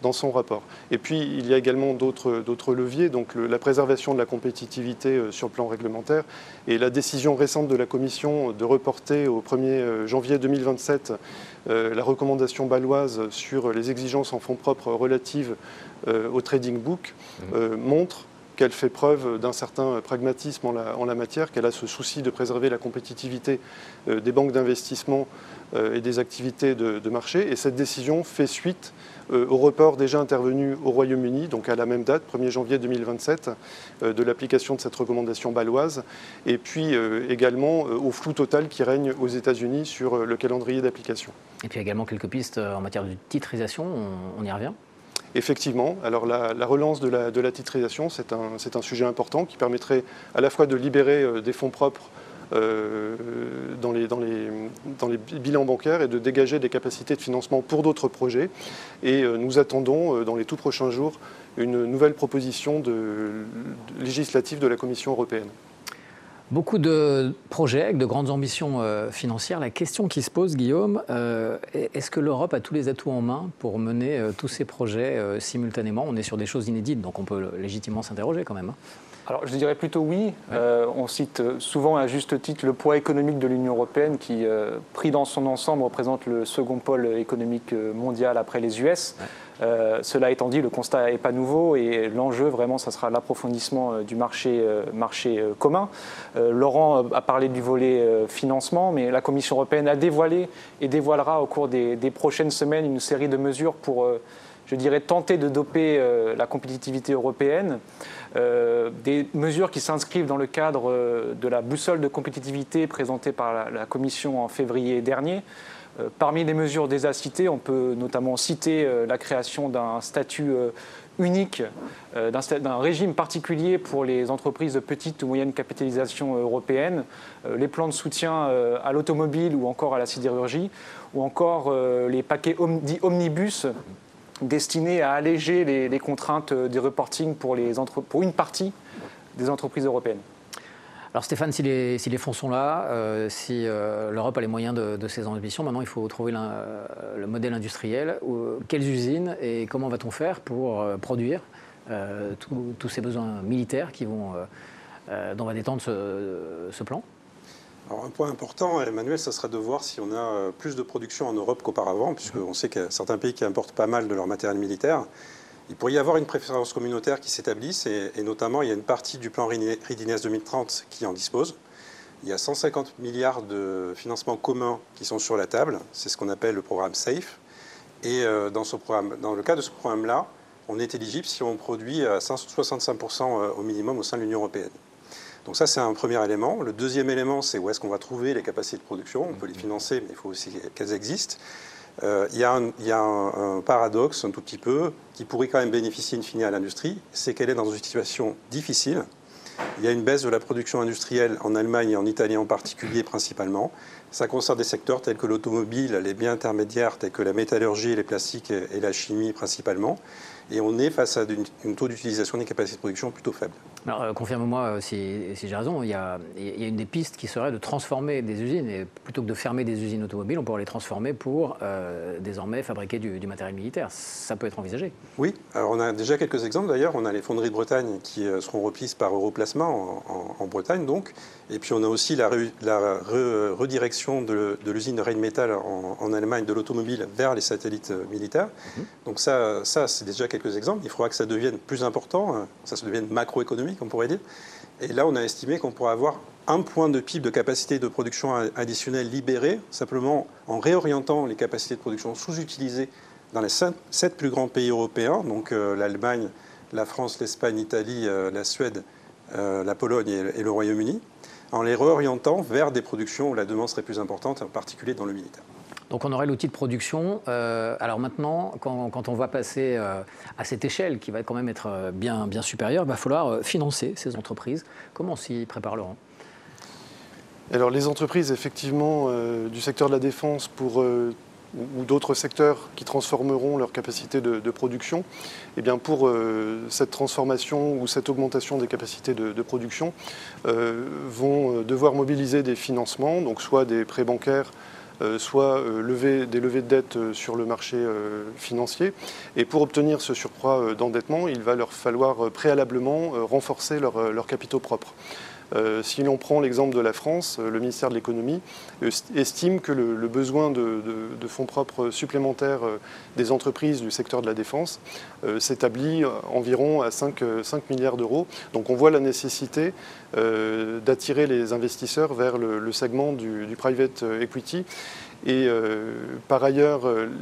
dans son rapport. Et puis, il y a également d'autres leviers, donc la préservation de la compétitivité sur le plan réglementaire et la décision récente de la Commission de reporter au 1er janvier 2027 la recommandation bâloise sur les exigences en fonds propres relatives au trading book montre qu'elle fait preuve d'un certain pragmatisme en la matière, qu'elle a ce souci de préserver la compétitivité des banques d'investissement et des activités de marché. Et cette décision fait suite au report déjà intervenu au Royaume-Uni, donc à la même date, 1er janvier 2027, de l'application de cette recommandation bâloise, et puis également au flou total qui règne aux États-Unis sur le calendrier d'application. Et puis également quelques pistes en matière de titrisation, on y revient ? Effectivement, alors la relance de la titrisation, c'est un sujet important qui permettrait à la fois de libérer des fonds propres dans les bilans bancaires et de dégager des capacités de financement pour d'autres projets. Et nous attendons dans les tout prochains jours une nouvelle proposition législative de la Commission européenne. Beaucoup de projets avec de grandes ambitions financières. La question qui se pose, Guillaume, est-ce que l'Europe a tous les atouts en main pour mener tous ces projets simultanément ? On est sur des choses inédites, donc on peut légitimement s'interroger quand même. Alors je dirais plutôt oui. Ouais. On cite souvent à juste titre le poids économique de l'Union européenne qui, pris dans son ensemble, représente le second pôle économique mondial après les US. Ouais. Cela étant dit, le constat n'est pas nouveau et l'enjeu vraiment, ça sera l'approfondissement du marché commun. Laurent a parlé du volet financement, mais la Commission européenne a dévoilé et dévoilera au cours des prochaines semaines une série de mesures pour, je dirais, tenter de doper la compétitivité européenne. Des mesures qui s'inscrivent dans le cadre de la boussole de compétitivité présentée par la Commission en février dernier. Parmi les mesures déjà citées, on peut notamment citer la création d'un statut unique, d'un régime particulier pour les entreprises de petite ou moyenne capitalisation européenne, les plans de soutien à l'automobile ou encore à la sidérurgie, ou encore les paquets dits omnibus destinés à alléger les contraintes des reporting pour une partie des entreprises européennes. Alors Stéphane, si les fonds sont là, si l'Europe a les moyens de ses ambitions, maintenant il faut trouver le modèle industriel. Quelles usines et comment va-t-on faire pour produire tous ces besoins militaires dont va détendre ce plan ? Alors un point important, Emmanuel, ça sera de voir si on a plus de production en Europe qu'auparavant, puisqu'on sait qu'il y a certains pays qui importent pas mal de leur matériel militaire. Il pourrait y avoir une préférence communautaire qui s'établisse et notamment il y a une partie du plan Readiness 2030 qui en dispose. Il y a 150 milliards de financements communs qui sont sur la table, c'est ce qu'on appelle le programme SAFE. Et dans le cas de ce programme-là, on est éligible si on produit à 65% au minimum au sein de l'Union européenne. Donc ça, c'est un premier élément. Le deuxième élément, c'est où est-ce qu'on va trouver les capacités de production. On peut les financer, mais il faut aussi qu'elles existent. Il y a un paradoxe un tout petit peu qui pourrait quand même bénéficier in fine à l'industrie, c'est qu'elle est dans une situation difficile. Il y a une baisse de la production industrielle en Allemagne et en Italie en particulier principalement. Ça concerne des secteurs tels que l'automobile, les biens intermédiaires tels que la métallurgie, les plastiques et la chimie principalement. Et on est face à un taux d'utilisation des capacités de production plutôt faible. Alors, confirme-moi si j'ai raison, il y a une des pistes qui serait de transformer des usines, et plutôt que de fermer des usines automobiles, on pourrait les transformer pour désormais fabriquer du matériel militaire. Ça peut être envisagé. Oui, alors on a déjà quelques exemples d'ailleurs. On a les fonderies de Bretagne qui seront reprises par Europlacement en Bretagne donc. Et puis on a aussi la redirection de l'usine de Rheinmetall en Allemagne de l'automobile vers les satellites militaires. Donc ça c'est déjà quelques exemples. Il faudra que ça devienne plus important, ça devienne macroéconomique, on pourrait dire. Et là, on a estimé qu'on pourrait avoir un point de PIB de capacité de production additionnelle libérée, simplement en réorientant les capacités de production sous-utilisées dans les 7 plus grands pays européens, donc l'Allemagne, la France, l'Espagne, l'Italie, la Suède, la Pologne et le Royaume-Uni, en les réorientant vers des productions où la demande serait plus importante, en particulier dans le militaire. Donc on aurait l'outil de production. Alors maintenant, quand on va passer à cette échelle qui va quand même être bien supérieure, il va falloir financer ces entreprises. Comment on s'y prépare, Laurent ? Alors les entreprises, effectivement, du secteur de la défense ou d'autres secteurs qui transformeront leur capacité de production, eh bien pour cette transformation ou cette augmentation des capacités de production, vont devoir mobiliser des financements, donc soit des prêts bancaires, soit des levées de dette sur le marché financier. Et pour obtenir ce surcroît d'endettement, il va leur falloir préalablement renforcer leurs capitaux propres. Si l'on prend l'exemple de la France, le ministère de l'économie estime que le besoin de fonds propres supplémentaires des entreprises du secteur de la défense s'établit environ à 5 milliards d'euros. Donc on voit la nécessité d'attirer les investisseurs vers le segment du private equity. Et par ailleurs,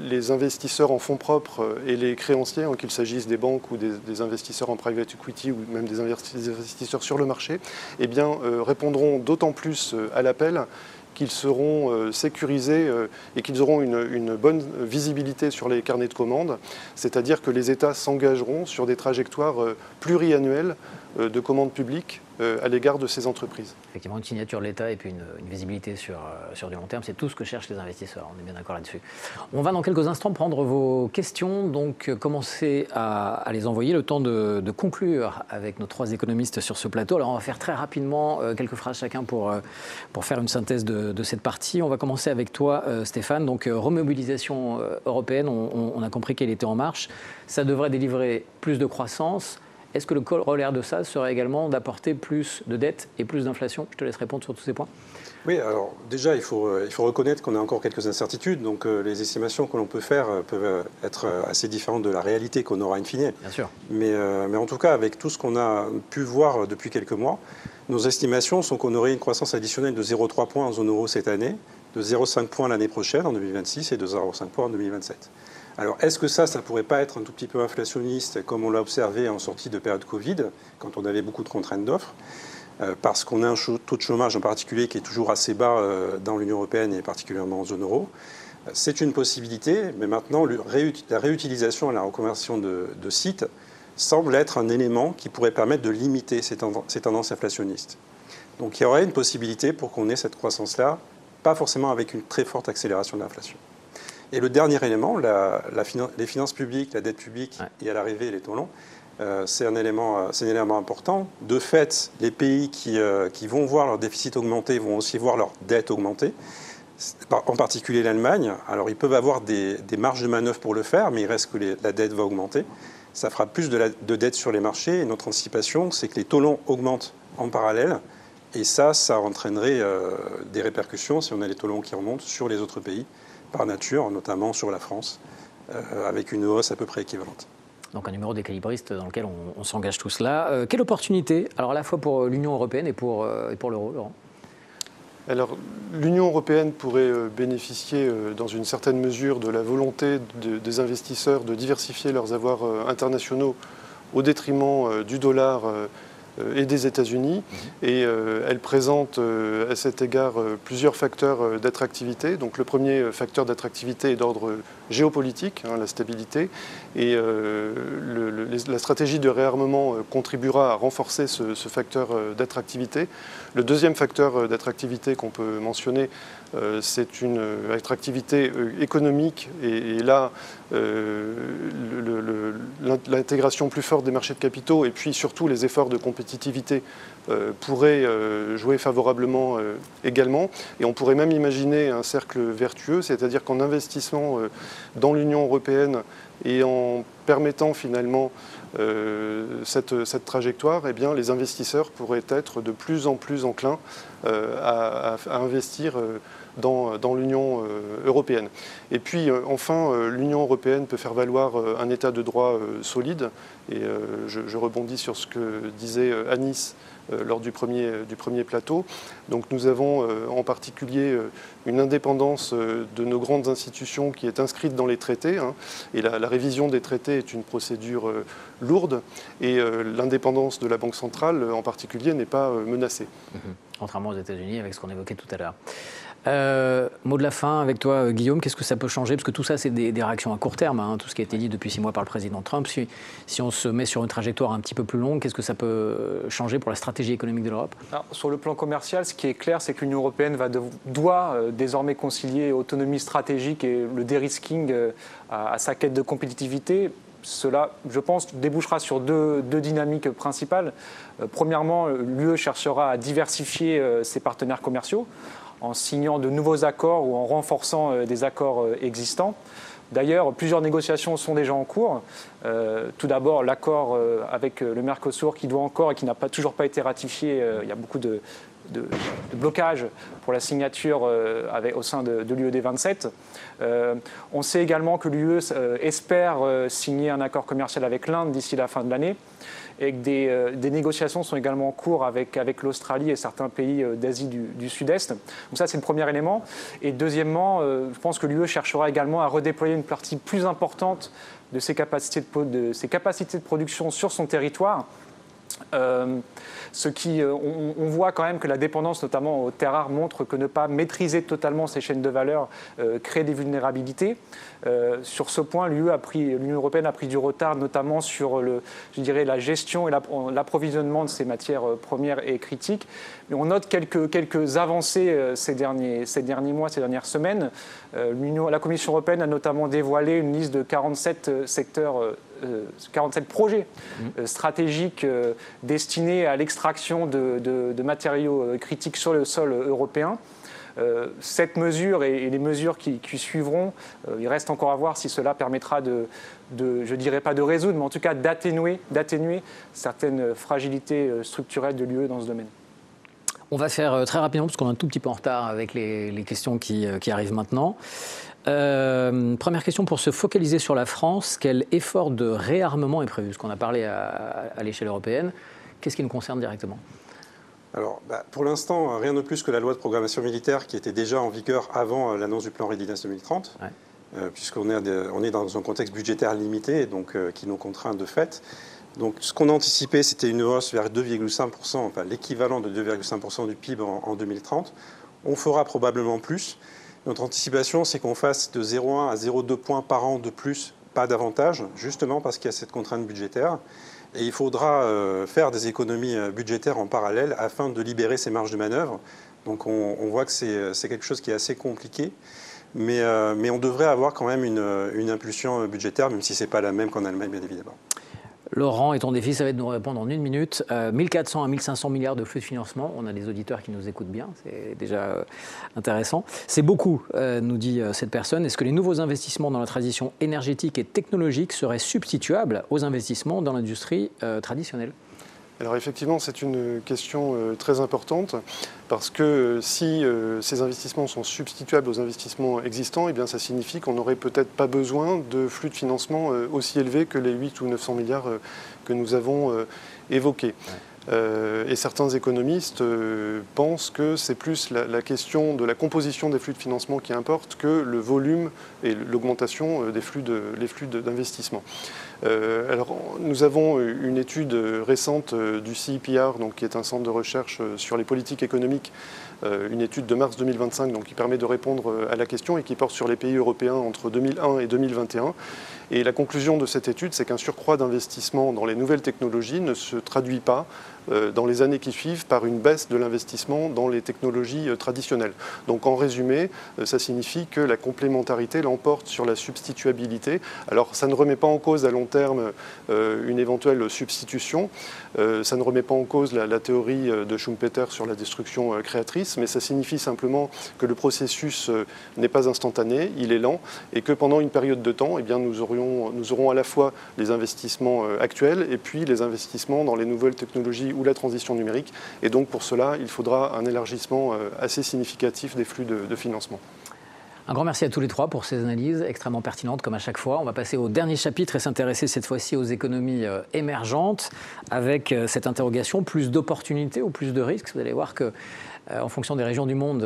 les investisseurs en fonds propres et les créanciers, qu'il s'agisse des banques ou des investisseurs en private equity ou même des investisseurs sur le marché, eh bien, répondront d'autant plus à l'appel qu'ils seront sécurisés et qu'ils auront une bonne visibilité sur les carnets de commandes, c'est-à-dire que les États s'engageront sur des trajectoires pluriannuelles de commandes publiques à l'égard de ces entreprises. Effectivement, une signature de l'État et puis une visibilité sur du long terme, c'est tout ce que cherchent les investisseurs, on est bien d'accord là-dessus. On va dans quelques instants prendre vos questions, donc commencez à les envoyer, le temps de conclure avec nos 3 économistes sur ce plateau. Alors on va faire très rapidement quelques phrases chacun pour faire une synthèse de cette partie. On va commencer avec toi Stéphane, donc remobilisation européenne, on a compris qu'elle était en marche, ça devrait délivrer plus de croissance. Est-ce que le corollaire de ça serait également d'apporter plus de dettes et plus d'inflation ? Je te laisse répondre sur tous ces points. Oui, alors déjà, il faut reconnaître qu'on a encore quelques incertitudes. Donc les estimations que l'on peut faire peuvent être assez différentes de la réalité qu'on aura in fine. Bien sûr. Mais en tout cas, avec tout ce qu'on a pu voir depuis quelques mois, nos estimations sont qu'on aurait une croissance additionnelle de 0,3 points en zone euro cette année, de 0,5 points l'année prochaine, en 2026, et de 0,5 points en 2027. Alors, est-ce que ça ne pourrait pas être un tout petit peu inflationniste, comme on l'a observé en sortie de période Covid, quand on avait beaucoup de contraintes d'offres, parce qu'on a un taux de chômage en particulier qui est toujours assez bas dans l'Union européenne et particulièrement en zone euro. C'est une possibilité, mais maintenant, la réutilisation et la reconversion de sites semble être un élément qui pourrait permettre de limiter ces tendances inflationnistes. Donc, il y aurait une possibilité pour qu'on ait cette croissance-là, pas forcément avec une très forte accélération de l'inflation. Et le dernier élément, les finances publiques, la dette publique et à l'arrivée les taux longs, c'est un élément important. De fait, les pays qui vont voir leur déficit augmenter vont aussi voir leur dette augmenter, en particulier l'Allemagne. Alors ils peuvent avoir des marges de manœuvre pour le faire, mais il reste que la dette va augmenter. Ça fera plus de dette sur les marchés. Et notre anticipation, c'est que les taux longs augmentent en parallèle. Et ça entraînerait des répercussions, si on a les taux longs qui remontent, sur les autres pays, par nature, notamment sur la France, avec une hausse à peu près équivalente. Donc un numéro d'équilibriste dans lequel on s'engage tous là. Quelle opportunité, alors à la fois pour l'Union européenne et pour l'euro, Laurent ? Alors, l'Union européenne pourrait bénéficier dans une certaine mesure de la volonté des investisseurs de diversifier leurs avoirs internationaux au détriment du dollar et des États-Unis. Et elle présente à cet égard plusieurs facteurs d'attractivité. Donc le premier facteur d'attractivité est d'ordre géopolitique, la stabilité. Et la stratégie de réarmement contribuera à renforcer ce facteur d'attractivité. Le deuxième facteur d'attractivité qu'on peut mentionner, c'est une attractivité économique. Et là, l'intégration plus forte des marchés de capitaux et puis surtout les efforts de compétitivité pourraient jouer favorablement également. Et on pourrait même imaginer un cercle vertueux, c'est-à-dire qu'en investissant dans l'Union européenne et en permettant finalement cette trajectoire, eh bien, les investisseurs pourraient être de plus en plus enclins à investir dans l'Union européenne. Et puis enfin, l'Union européenne peut faire valoir un état de droit solide. Et je rebondis sur ce que disait Anis lors du premier plateau. Donc nous avons en particulier une indépendance de nos grandes institutions qui est inscrite dans les traités. Et la révision des traités est une procédure lourde. Et l'indépendance de la Banque centrale en particulier n'est pas menacée. contrairement aux États-Unis, avec ce qu'on évoquait tout à l'heure. Mot de la fin avec toi, Guillaume, qu'est-ce que ça peut changer? Parce que tout ça, c'est des réactions à court terme, hein, tout ce qui a été dit depuis 6 mois par le président Trump. Si on se met sur une trajectoire un petit peu plus longue, qu'est-ce que ça peut changer pour la stratégie économique de l'Europe? Sur le plan commercial, ce qui est clair, c'est que l'Union européenne doit désormais concilier autonomie stratégique et le dérisking à sa quête de compétitivité. Cela, je pense, débouchera sur deux dynamiques principales. Premièrement, l'UE cherchera à diversifier ses partenaires commerciaux en signant de nouveaux accords ou en renforçant des accords existants. D'ailleurs, plusieurs négociations sont déjà en cours. Tout d'abord, l'accord avec le Mercosur qui doit encore et qui n'a toujours pas été ratifié. Il y a beaucoup de blocage pour la signature au sein de l'UE des 27. On sait également que l'UE espère signer un accord commercial avec l'Inde d'ici la fin de l'année et que des négociations sont également en cours avec l'Australie et certains pays d'Asie du Sud-Est. Donc ça, c'est le premier élément. Et deuxièmement, je pense que l'UE cherchera également à redéployer une partie plus importante de ses capacités de production sur son territoire. On voit quand même que la dépendance, notamment aux terres rares, montre que ne pas maîtriser totalement ces chaînes de valeur crée des vulnérabilités. Sur ce point, l'Union européenne a pris du retard, notamment sur la gestion et l'approvisionnement de ces matières premières et critiques. Mais on note quelques avancées ces derniers mois, ces dernières semaines. La Commission européenne a notamment dévoilé une liste de 47 projets stratégiques destinés à l'extraction de matériaux critiques sur le sol européen. Cette mesure et les mesures qui suivront, il reste encore à voir si cela permettra je dirais pas de résoudre, mais en tout cas d'atténuer certaines fragilités structurelles de l'UE dans ce domaine. On va faire très rapidement, parce qu'on est un tout petit peu en retard avec les questions qui arrivent maintenant. Première question, pour se focaliser sur la France, quel effort de réarmement est prévu? Parce qu'on a parlé à l'échelle européenne. Qu'est-ce qui nous concerne directement? Alors, pour l'instant, rien de plus que la loi de programmation militaire qui était déjà en vigueur avant l'annonce du plan Readiness 2030, puisqu'on est dans un contexte budgétaire limité, donc qui nous contraint de fait. Donc, ce qu'on a anticipé, c'était une hausse vers 2,5%, enfin l'équivalent de 2,5% du PIB en 2030. On fera probablement plus. Notre anticipation, c'est qu'on fasse de 0,1 à 0,2 points par an de plus, pas davantage, justement parce qu'il y a cette contrainte budgétaire. Et il faudra faire des économies budgétaires en parallèle afin de libérer ces marges de manœuvre. Donc on voit que c'est quelque chose qui est assez compliqué. Mais on devrait avoir quand même une impulsion budgétaire, même si ce n'est pas la même qu'en Allemagne, bien évidemment. Laurent et ton défi, ça va être de nous répondre en 1 minute. 1400 à 1500 milliards de flux de financement. On a des auditeurs qui nous écoutent bien, c'est déjà intéressant. C'est beaucoup, nous dit cette personne. Est-ce que les nouveaux investissements dans la transition énergétique et technologique seraient substituables aux investissements dans l'industrie traditionnelle ? Alors effectivement, c'est une question très importante parce que si ces investissements sont substituables aux investissements existants, eh bien ça signifie qu'on n'aurait peut-être pas besoin de flux de financement aussi élevés que les 800 ou 900 milliards que nous avons évoqués. Et certains économistes pensent que c'est plus la question de la composition des flux de financement qui importe que le volume et l'augmentation des flux d'investissement. Alors, nous avons une étude récente du CEPR, donc, qui est un centre de recherche sur les politiques économiques, une étude de mars 2025 donc, qui permet de répondre à la question et qui porte sur les pays européens entre 2001 et 2021. Et la conclusion de cette étude, c'est qu'un surcroît d'investissement dans les nouvelles technologies ne se traduit pas dans les années qui suivent par une baisse de l'investissement dans les technologies traditionnelles. Donc en résumé, ça signifie que la complémentarité l'emporte sur la substituabilité. Alors ça ne remet pas en cause à long terme une éventuelle substitution, ça ne remet pas en cause la théorie de Schumpeter sur la destruction créatrice, mais ça signifie simplement que le processus n'est pas instantané, il est lent, et que pendant une période de temps, eh bien, nous aurons à la fois les investissements actuels et puis les investissements dans les nouvelles technologies ou la transition numérique. Et donc pour cela, il faudra un élargissement assez significatif des flux de financement. Un grand merci à tous les trois pour ces analyses extrêmement pertinentes, comme à chaque fois. On va passer au dernier chapitre et s'intéresser cette fois-ci aux économies émergentes, avec cette interrogation, plus d'opportunités ou plus de risques. Vous allez voir que, en fonction des régions du monde,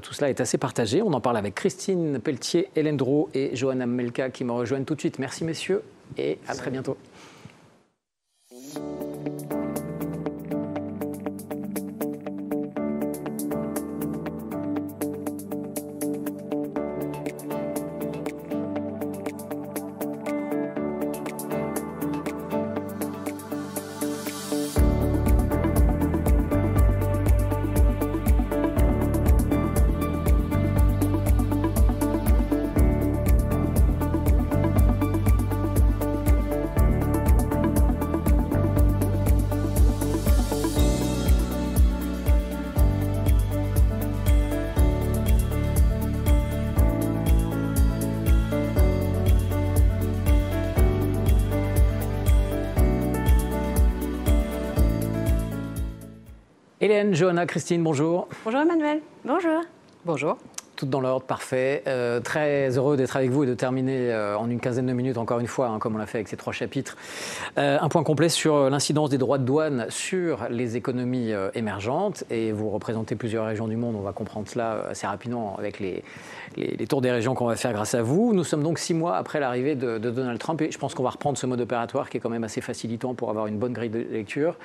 tout cela est assez partagé. On en parle avec Christine Pelletier, Hélène Drault et Johanna Melka qui me rejoignent tout de suite. Merci messieurs et à très bientôt. Hélène, Johanna, Christine, bonjour. Bonjour Emmanuel. Bonjour. Bonjour. Tout dans l'ordre, parfait. Très heureux d'être avec vous et de terminer en une quinzaine de minutes, encore une fois, comme on l'a fait avec ces 3 chapitres. Un point complet sur l'incidence des droits de douane sur les économies émergentes. Et vous représentez plusieurs régions du monde, on va comprendre cela assez rapidement avec les tours des régions qu'on va faire grâce à vous. Nous sommes donc 6 mois après l'arrivée de Donald Trump et je pense qu'on va reprendre ce mode opératoire qui est quand même assez facilitant pour avoir une bonne grille de lecture.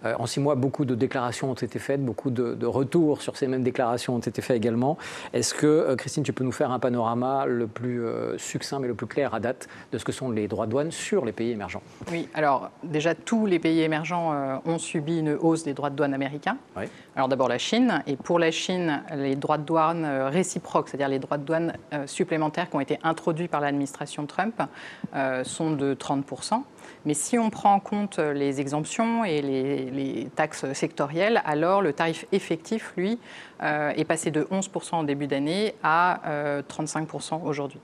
En 6 mois, beaucoup de déclarations ont été faites, beaucoup de retours sur ces mêmes déclarations ont été faits également. Est-ce que, Christine, tu peux nous faire un panorama le plus succinct mais le plus clair à date de ce que sont les droits de douane sur les pays émergents? Oui, alors déjà tous les pays émergents ont subi une hausse des droits de douane américains. Oui. Alors d'abord la Chine, et pour la Chine, les droits de douane réciproques, c'est-à-dire les droits de douane supplémentaires qui ont été introduits par l'administration Trump, sont de 30%. Mais si on prend en compte les exemptions et les taxes sectorielles, alors le tarif effectif, lui, est passé de 11% en début d'année à 35% aujourd'hui.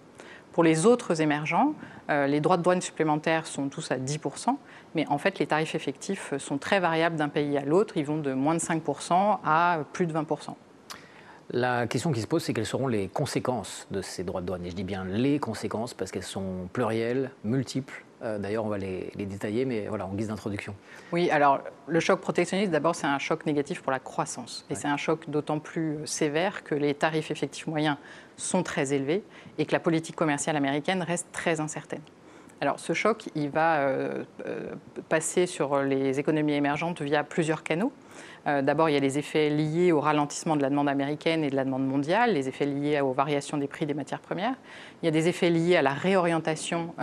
Pour les autres émergents, les droits de douane supplémentaires sont tous à 10%, mais en fait, les tarifs effectifs sont très variables d'un pays à l'autre. Ils vont de moins de 5% à plus de 20%. La question qui se pose, c'est quelles seront les conséquences de ces droits de douane. Et je dis bien les conséquences parce qu'elles sont plurielles, multiples. D'ailleurs, on va les détailler, mais voilà, en guise d'introduction. Oui, alors le choc protectionniste, d'abord, c'est un choc négatif pour la croissance. Et c'est un choc d'autant plus sévère que les tarifs effectifs moyens sont très élevés et que la politique commerciale américaine reste très incertaine. Alors ce choc, il va passer sur les économies émergentes via plusieurs canaux. D'abord, il y a les effets liés au ralentissement de la demande américaine et de la demande mondiale, les effets liés aux variations des prix des matières premières. Il y a des effets liés à la réorientation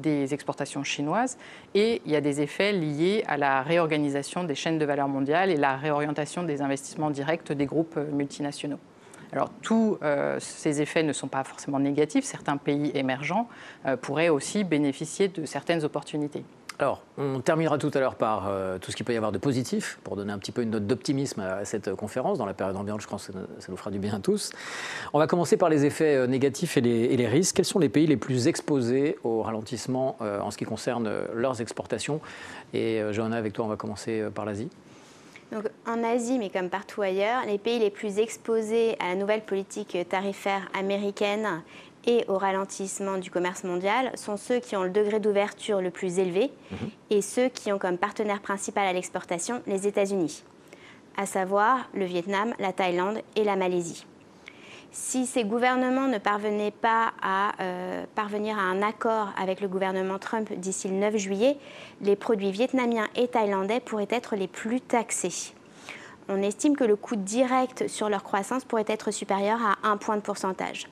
des exportations chinoises et il y a des effets liés à la réorganisation des chaînes de valeur mondiale et la réorientation des investissements directs des groupes multinationaux. Alors, tous ces effets ne sont pas forcément négatifs. Certains pays émergents pourraient aussi bénéficier de certaines opportunités. Alors, on terminera tout à l'heure par tout ce qu'il peut y avoir de positif, pour donner un petit peu une note d'optimisme à cette conférence. Dans la période ambiante, je pense que ça nous fera du bien à tous. On va commencer par les effets négatifs et les risques. Quels sont les pays les plus exposés au ralentissement en ce qui concerne leurs exportations? Et Johanna, avec toi, on va commencer par l'Asie. Donc, en Asie, mais comme partout ailleurs, les pays les plus exposés à la nouvelle politique tarifaire américaine et au ralentissement du commerce mondial sont ceux qui ont le degré d'ouverture le plus élevé et ceux qui ont comme partenaire principal à l'exportation les États-Unis, à savoir le Vietnam, la Thaïlande et la Malaisie. Si ces gouvernements ne parvenaient pas à parvenir à un accord avec le gouvernement Trump d'ici le 9 juillet, les produits vietnamiens et thaïlandais pourraient être les plus taxés. On estime que le coût direct sur leur croissance pourrait être supérieur à 1 point de pourcentage.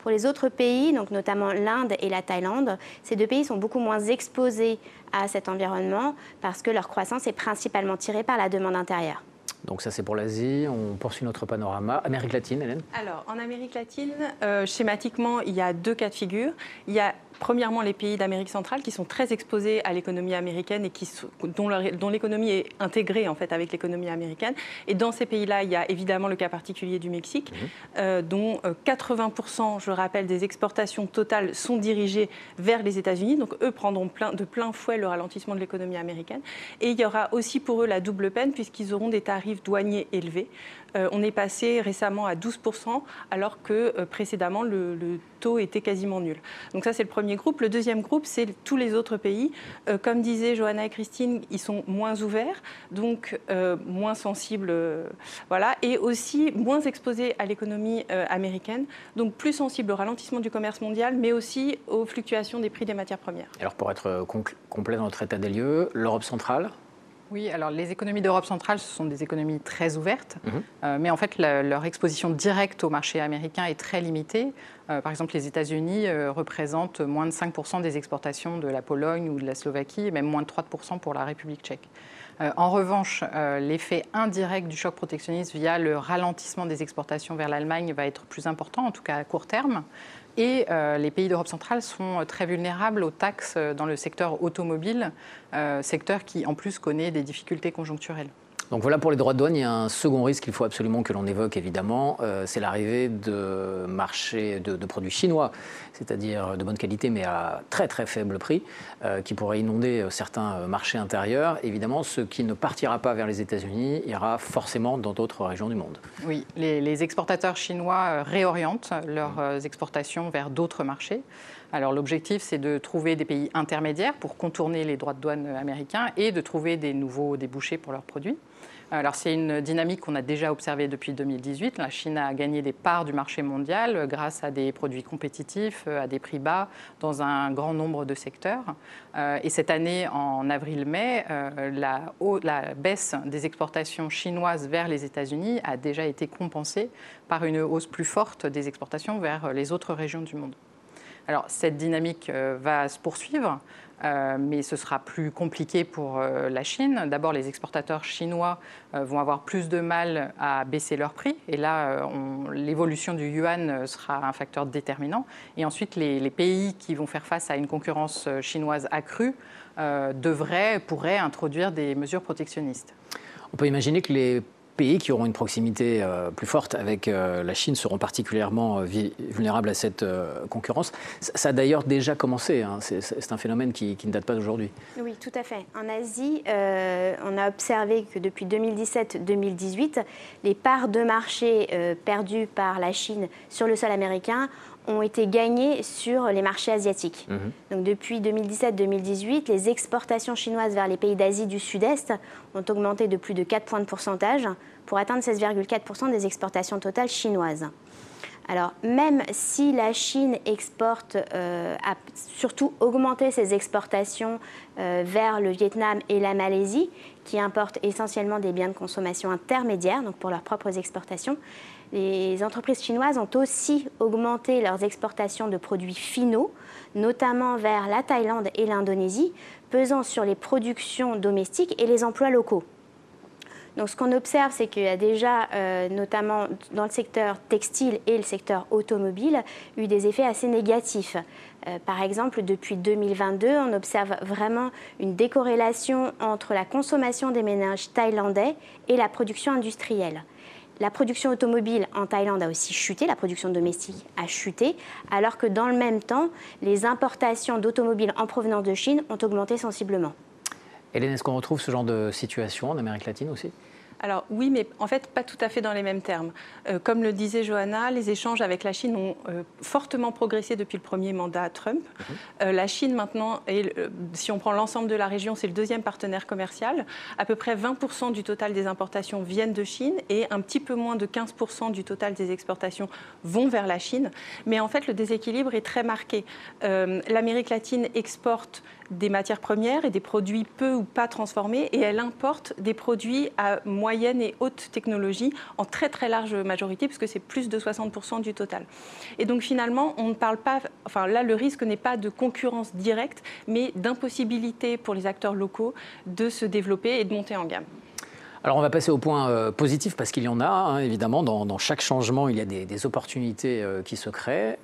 Pour les autres pays, donc notamment l'Inde et la Thaïlande, ces 2 pays sont beaucoup moins exposés à cet environnement parce que leur croissance est principalement tirée par la demande intérieure. Donc ça, c'est pour l'Asie. On poursuit notre panorama. Amérique latine, Hélène? Alors, en Amérique latine, schématiquement, il y a 2 cas de figure. Il y a premièrement les pays d'Amérique centrale qui sont très exposés à l'économie américaine et dont l'économie est intégrée en fait avec l'économie américaine. Et dans ces pays-là, il y a évidemment le cas particulier du Mexique, dont 80%, je rappelle, des exportations totales sont dirigées vers les États-Unis. Donc eux prendront de plein fouet le ralentissement de l'économie américaine. Et il y aura aussi pour eux la double peine puisqu'ils auront des tarifs douaniers élevés. On est passé récemment à 12%, alors que précédemment, le taux était quasiment nul. Donc ça, c'est le premier groupe. Le deuxième groupe, c'est tous les autres pays. Comme disaient Johanna et Christine, ils sont moins ouverts, donc moins sensibles, voilà, et aussi moins exposés à l'économie américaine, donc plus sensibles au ralentissement du commerce mondial, mais aussi aux fluctuations des prix des matières premières. Alors, pour être complet dans notre état des lieux, l'Europe centrale? Oui, alors les économies d'Europe centrale, ce sont des économies très ouvertes, mais en fait leur exposition directe au marché américain est très limitée. Par exemple, les États-Unis représentent moins de 5% des exportations de la Pologne ou de la Slovaquie, et même moins de 3% pour la République tchèque. En revanche, l'effet indirect du choc protectionniste via le ralentissement des exportations vers l'Allemagne va être plus important, en tout cas à court terme. Et les pays d'Europe centrale sont très vulnérables aux taxes dans le secteur automobile, secteur qui en plus connaît des difficultés conjoncturelles. Donc voilà pour les droits de douane. Il y a un second risque qu'il faut absolument que l'on évoque, évidemment. C'est l'arrivée de marchés de produits chinois, c'est-à-dire de bonne qualité mais à très très faible prix, qui pourraient inonder certains marchés intérieurs. Évidemment, ce qui ne partira pas vers les États-Unis ira forcément dans d'autres régions du monde. Oui, les exportateurs chinois réorientent leurs exportations vers d'autres marchés. Alors l'objectif, c'est de trouver des pays intermédiaires pour contourner les droits de douane américains et de trouver des nouveaux débouchés pour leurs produits. Alors c'est une dynamique qu'on a déjà observée depuis 2018. La Chine a gagné des parts du marché mondial grâce à des produits compétitifs, à des prix bas dans un grand nombre de secteurs. Et cette année, en avril-mai, la baisse des exportations chinoises vers les États-Unis a déjà été compensée par une hausse plus forte des exportations vers les autres régions du monde. Alors cette dynamique va se poursuivre. Mais ce sera plus compliqué pour la Chine. D'abord, les exportateurs chinois vont avoir plus de mal à baisser leurs prix. Et là, l'évolution du yuan sera un facteur déterminant. Et ensuite, les pays qui vont faire face à une concurrence chinoise accrue pourraient introduire des mesures protectionnistes. On peut imaginer que les pays qui auront une proximité plus forte avec la Chine seront particulièrement vulnérables à cette concurrence. Ça a d'ailleurs déjà commencé, hein. C'est un phénomène qui ne date pas d'aujourd'hui. Oui, tout à fait. En Asie, on a observé que depuis 2017-2018, les parts de marché perdues par la Chine sur le sol américain ont été gagnées sur les marchés asiatiques. Donc depuis 2017-2018, les exportations chinoises vers les pays d'Asie du Sud-Est ont augmenté de plus de 4 points de pourcentage pour atteindre 16,4% des exportations totales chinoises. Alors, même si la Chine exporte, a surtout augmenté ses exportations vers le Vietnam et la Malaisie, qui importent essentiellement des biens de consommation intermédiaires, donc pour leurs propres exportations, les entreprises chinoises ont aussi augmenté leurs exportations de produits finaux, notamment vers la Thaïlande et l'Indonésie, pesant sur les productions domestiques et les emplois locaux. Donc ce qu'on observe, c'est qu'il y a déjà, notamment dans le secteur textile et le secteur automobile, eu des effets assez négatifs. Par exemple, depuis 2022, on observe vraiment une décorrélation entre la consommation des ménages thaïlandais et la production industrielle. La production automobile en Thaïlande a aussi chuté, la production domestique a chuté, alors que dans le même temps, les importations d'automobiles en provenance de Chine ont augmenté sensiblement. Hélène, est-ce qu'on retrouve ce genre de situation en Amérique latine aussi ? Alors oui, mais en fait, pas tout à fait dans les mêmes termes. Comme le disait Johanna, les échanges avec la Chine ont fortement progressé depuis le premier mandat Trump. La Chine, maintenant, si on prend l'ensemble de la région, c'est le deuxième partenaire commercial. À peu près 20% du total des importations viennent de Chine et un petit peu moins de 15% du total des exportations vont vers la Chine. Mais en fait, le déséquilibre est très marqué. L'Amérique latine exporte des matières premières et des produits peu ou pas transformés et elle importe des produits à moyenne et haute technologie en très très large majorité puisque c'est plus de 60% du total. Et donc finalement, on ne parle pas, enfin là le risque n'est pas de concurrence directe mais d'impossibilité pour les acteurs locaux de se développer et de monter en gamme. Alors on va passer au point positif parce qu'il y en a, hein, évidemment, dans chaque changement il y a des opportunités qui se créent.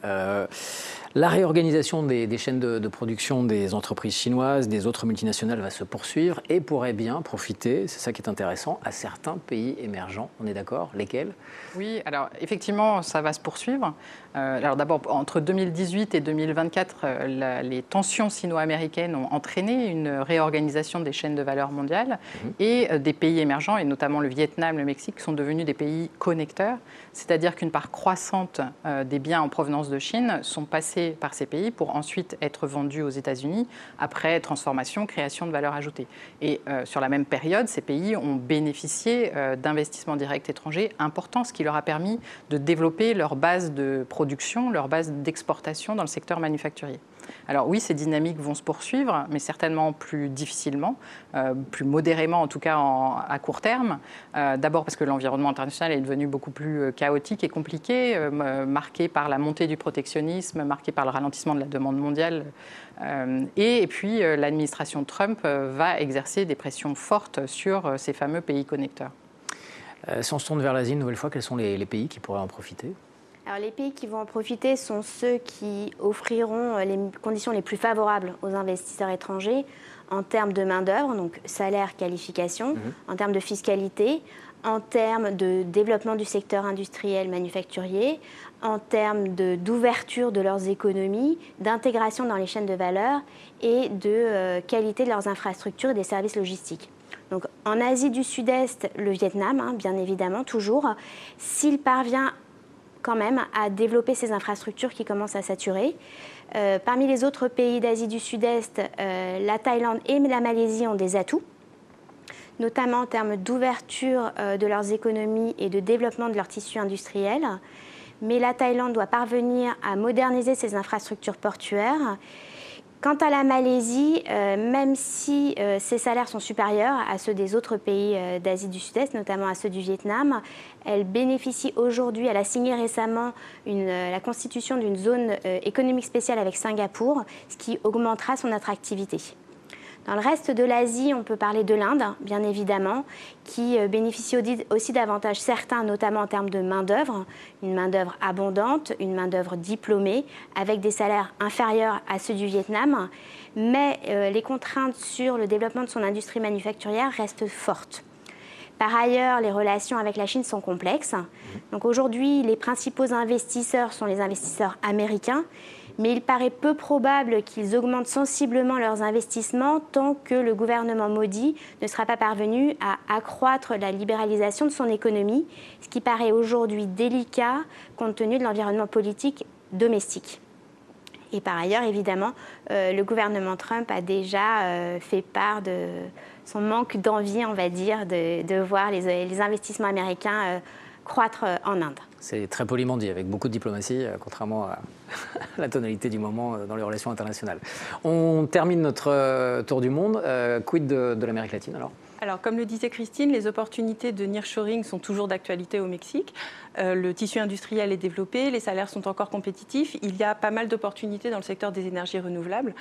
La réorganisation des chaînes de production des entreprises chinoises, des autres multinationales va se poursuivre et pourrait bien profiter, c'est ça qui est intéressant, à certains pays émergents. On est d'accord? Lesquels? Oui, alors effectivement, ça va se poursuivre. Alors d'abord, entre 2018 et 2024, les tensions sino-américaines ont entraîné une réorganisation des chaînes de valeur mondiales et des pays émergents, et notamment le Vietnam, le Mexique, sont devenus des pays connecteurs. C'est-à-dire qu'une part croissante des biens en provenance de Chine sont passés par ces pays pour ensuite être vendus aux États-Unis après transformation, création de valeur ajoutée. Et sur la même période, ces pays ont bénéficié d'investissements directs étrangers importants, ce qui leur a permis de développer leur base de production, leur base d'exportation dans le secteur manufacturier. Alors oui, ces dynamiques vont se poursuivre, mais certainement plus difficilement, plus modérément en tout cas à court terme. D'abord parce que l'environnement international est devenu beaucoup plus chaotique et compliqué, marqué par la montée du protectionnisme, marqué par le ralentissement de la demande mondiale. Et puis l'administration Trump va exercer des pressions fortes sur ces fameux pays connecteurs. Si on se tourne vers l'Asie une nouvelle fois, quels sont les pays qui pourraient en profiter ? Alors, les pays qui vont en profiter sont ceux qui offriront les conditions les plus favorables aux investisseurs étrangers en termes de main-d'œuvre, donc salaire, qualification, en termes de fiscalité, en termes de développement du secteur industriel manufacturier, en termes d'ouverture de leurs économies, d'intégration dans les chaînes de valeur et de qualité de leurs infrastructures et des services logistiques. Donc, en Asie du Sud-Est, le Vietnam, bien évidemment, toujours, s'il parvient quand même à développer ces infrastructures qui commencent à saturer. Parmi les autres pays d'Asie du Sud-Est, la Thaïlande et la Malaisie ont des atouts, notamment en termes d'ouverture de leurs économies et de développement de leur tissu industriel. Mais la Thaïlande doit parvenir à moderniser ses infrastructures portuaires. Quant à la Malaisie, même si ses salaires sont supérieurs à ceux des autres pays d'Asie du Sud-Est, notamment à ceux du Vietnam, elle bénéficie aujourd'hui, elle a signé récemment la constitution d'une zone économique spéciale avec Singapour, ce qui augmentera son attractivité. Dans le reste de l'Asie, on peut parler de l'Inde, bien évidemment, qui bénéficie aussi d'avantages certains, notamment en termes de main-d'œuvre, une main-d'œuvre abondante, une main-d'œuvre diplômée, avec des salaires inférieurs à ceux du Vietnam. Mais les contraintes sur le développement de son industrie manufacturière restent fortes. Par ailleurs, les relations avec la Chine sont complexes. Donc aujourd'hui, les principaux investisseurs sont les investisseurs américains, mais il paraît peu probable qu'ils augmentent sensiblement leurs investissements tant que le gouvernement Modi ne sera pas parvenu à accroître la libéralisation de son économie, ce qui paraît aujourd'hui délicat compte tenu de l'environnement politique domestique. Et par ailleurs, évidemment, le gouvernement Trump a déjà fait part de son manque d'envie, on va dire, de voir les investissements américains croître en Inde. C'est très poliment dit, avec beaucoup de diplomatie, contrairement à la tonalité du moment dans les relations internationales. On termine notre tour du monde. Quid de l'Amérique latine alors ? Alors, comme le disait Christine, les opportunités de nearshoring sont toujours d'actualité au Mexique. Le tissu industriel est développé, les salaires sont encore compétitifs. Il y a pas mal d'opportunités dans le secteur des énergies renouvelables.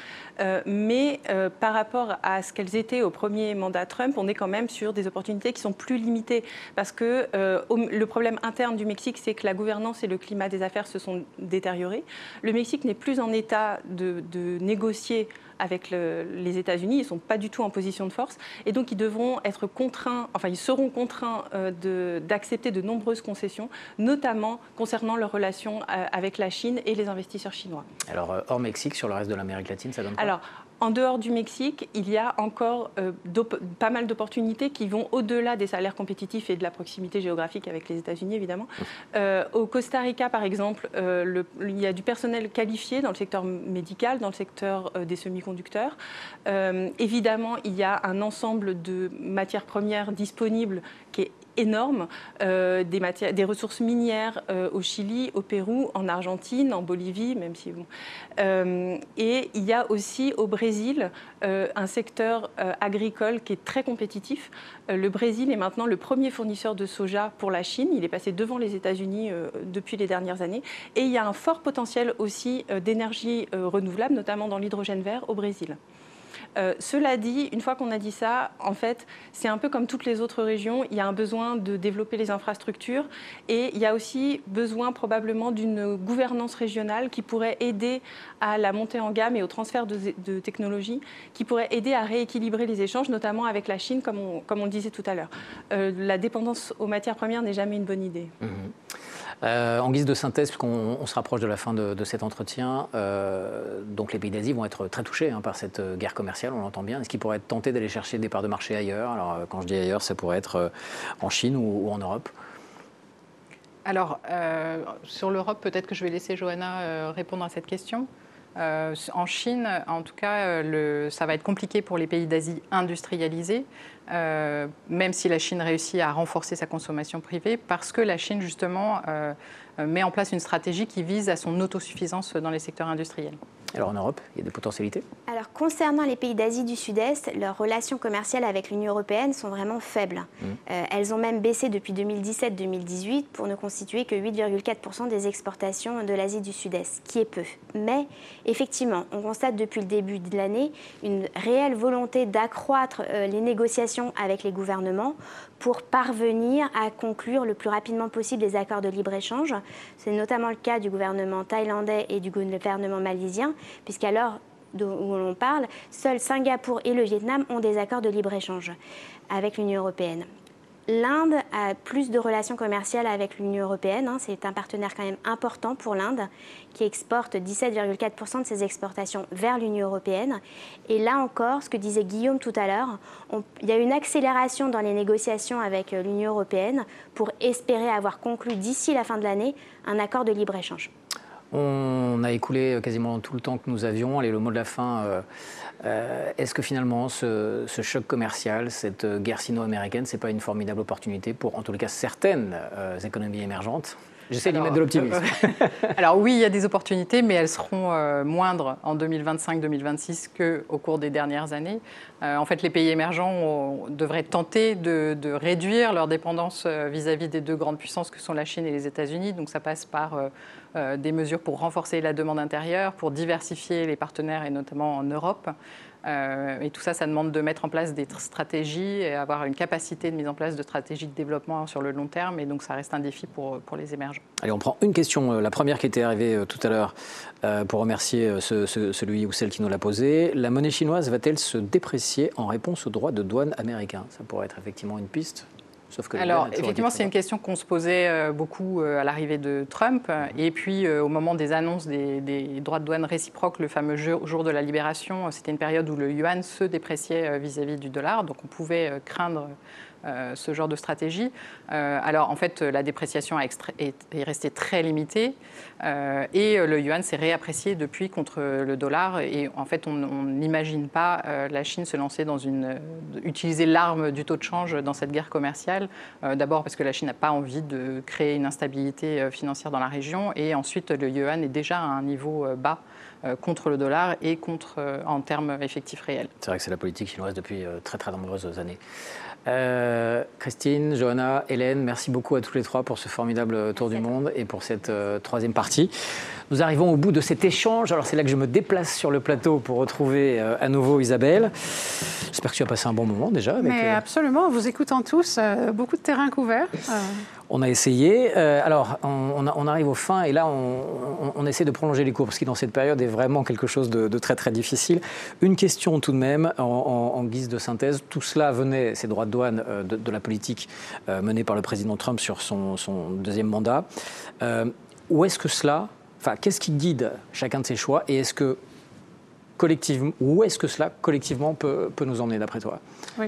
Mais par rapport à ce qu'elles étaient au premier mandat Trump, on est quand même sur des opportunités qui sont plus limitées. Parce que le problème interne du Mexique, c'est que la gouvernance et le climat des affaires se sont détériorés. Le Mexique n'est plus en état de négocier avec les États-Unis, ils ne sont pas du tout en position de force, et donc ils devront être contraints, enfin ils seront contraints d'accepter de nombreuses concessions, notamment concernant leurs relations avec la Chine et les investisseurs chinois. Alors hors Mexique, sur le reste de l'Amérique latine, ça donne quoi ? Alors, en dehors du Mexique, il y a encore pas mal d'opportunités qui vont au-delà des salaires compétitifs et de la proximité géographique avec les États-Unis, évidemment. Au Costa Rica, par exemple, il y a du personnel qualifié dans le secteur médical, dans le secteur des semi-conducteurs. Évidemment, il y a un ensemble de matières premières disponibles qui est énorme, des ressources minières au Chili, au Pérou, en Argentine, en Bolivie, même si bon. Et il y a aussi au Brésil un secteur agricole qui est très compétitif. Le Brésil est maintenant le premier fournisseur de soja pour la Chine. Il est passé devant les États-Unis depuis les dernières années. Et il y a un fort potentiel aussi d'énergie renouvelable, notamment dans l'hydrogène vert au Brésil. Cela dit, une fois qu'on a dit ça, en fait, c'est un peu comme toutes les autres régions. Il y a un besoin de développer les infrastructures et il y a aussi besoin probablement d'une gouvernance régionale qui pourrait aider à la montée en gamme et au transfert de technologies, qui pourrait aider à rééquilibrer les échanges, notamment avec la Chine, comme on le disait tout à l'heure. La dépendance aux matières premières n'est jamais une bonne idée. En guise de synthèse, puisqu'on se rapproche de la fin de cet entretien, donc les pays d'Asie vont être très touchés par cette guerre commerciale, on l'entend bien. Est-ce qu'ils pourraient être tentés d'aller chercher des parts de marché ailleurs ? Alors, quand je dis ailleurs, ça pourrait être en Chine ou en Europe. Alors, sur l'Europe, peut-être que je vais laisser Johanna répondre à cette question. En Chine, en tout cas, ça va être compliqué pour les pays d'Asie industrialisés, même si la Chine réussit à renforcer sa consommation privée, parce que la Chine, justement, met en place une stratégie qui vise à son autosuffisance dans les secteurs industriels. Alors en Europe, il y a des potentialités? Alors concernant les pays d'Asie du Sud-Est, leurs relations commerciales avec l'Union européenne sont vraiment faibles. Elles ont même baissé depuis 2017-2018 pour ne constituer que 8,4% des exportations de l'Asie du Sud-Est, qui est peu. Mais effectivement, on constate depuis le début de l'année une réelle volonté d'accroître les négociations avec les gouvernements pour parvenir à conclure le plus rapidement possible des accords de libre-échange. C'est notamment le cas du gouvernement thaïlandais et du gouvernement malaisien, puisqu'à l'heure où l'on parle, seuls Singapour et le Vietnam ont des accords de libre-échange avec l'Union européenne. L'Inde a plus de relations commerciales avec l'Union européenne. C'est un partenaire quand même important pour l'Inde, qui exporte 17,4% de ses exportations vers l'Union européenne. Et là encore, ce que disait Guillaume tout à l'heure, il y a une accélération dans les négociations avec l'Union européenne pour espérer avoir conclu d'ici la fin de l'année un accord de libre-échange. On a écoulé quasiment tout le temps que nous avions. Allez, le mot de la fin, est-ce que finalement ce choc commercial, cette guerre sino-américaine, ce n'est pas une formidable opportunité pour, en tout cas, certaines économies émergentes? J'essaie d'y mettre de l'optimisme. Alors oui, il y a des opportunités, mais elles seront moindres en 2025-2026 qu'au cours des dernières années. En fait, les pays émergents devraient tenter de réduire leur dépendance vis-à-vis des deux grandes puissances que sont la Chine et les États-Unis. Donc ça passe par des mesures pour renforcer la demande intérieure, pour diversifier les partenaires, et notamment en Europe. Et tout ça, ça demande de mettre en place des stratégies et avoir une capacité de mise en place de stratégies de développement sur le long terme. Et donc, ça reste un défi pour les émergents. Allez, on prend une question, la première qui était arrivée tout à l'heure, pour remercier celui ou celle qui nous l'a posée. La monnaie chinoise va-t-elle se déprécier en réponse aux droits de douane américains? Ça pourrait être effectivement une piste. Sauf que alors, effectivement, c'est une question qu'on se posait beaucoup à l'arrivée de Trump. Et puis, au moment des annonces des droits de douane réciproques, le fameux jour de la libération, c'était une période où le yuan se dépréciait vis-à-vis du dollar. Donc, on pouvait craindre ce genre de stratégie. Alors, en fait, la dépréciation est restée très limitée et le yuan s'est réapprécié depuis contre le dollar. Et en fait, on n'imagine pas la Chine se lancer dans utiliser l'arme du taux de change dans cette guerre commerciale. D'abord parce que la Chine n'a pas envie de créer une instabilité financière dans la région. Et ensuite, le yuan est déjà à un niveau bas contre le dollar et en termes effectifs réels. C'est vrai que c'est la politique chinoise depuis très très nombreuses années. Christine, Johanna, Hélène, merci beaucoup à tous les trois pour ce formidable tour du monde et pour cette troisième partie. Nous arrivons au bout de cet échange. Alors c'est là que je me déplace sur le plateau pour retrouver à nouveau Isabelle. J'espère que tu as passé un bon moment déjà. Mais absolument, en vous écoutant tous, beaucoup de terrain couvert. On a essayé. Alors, on arrive aux fins et là, on essaie de prolonger les cours parce que dans cette période est vraiment quelque chose de très, très difficile. Une question tout de même, en guise de synthèse. Tout cela venait, ces droits de douane, de la politique menée par le président Trump sur son deuxième mandat. Qu'est-ce qui guide chacun de ces choix et est-ce que cela, collectivement, peut nous emmener d'après toi? Oui.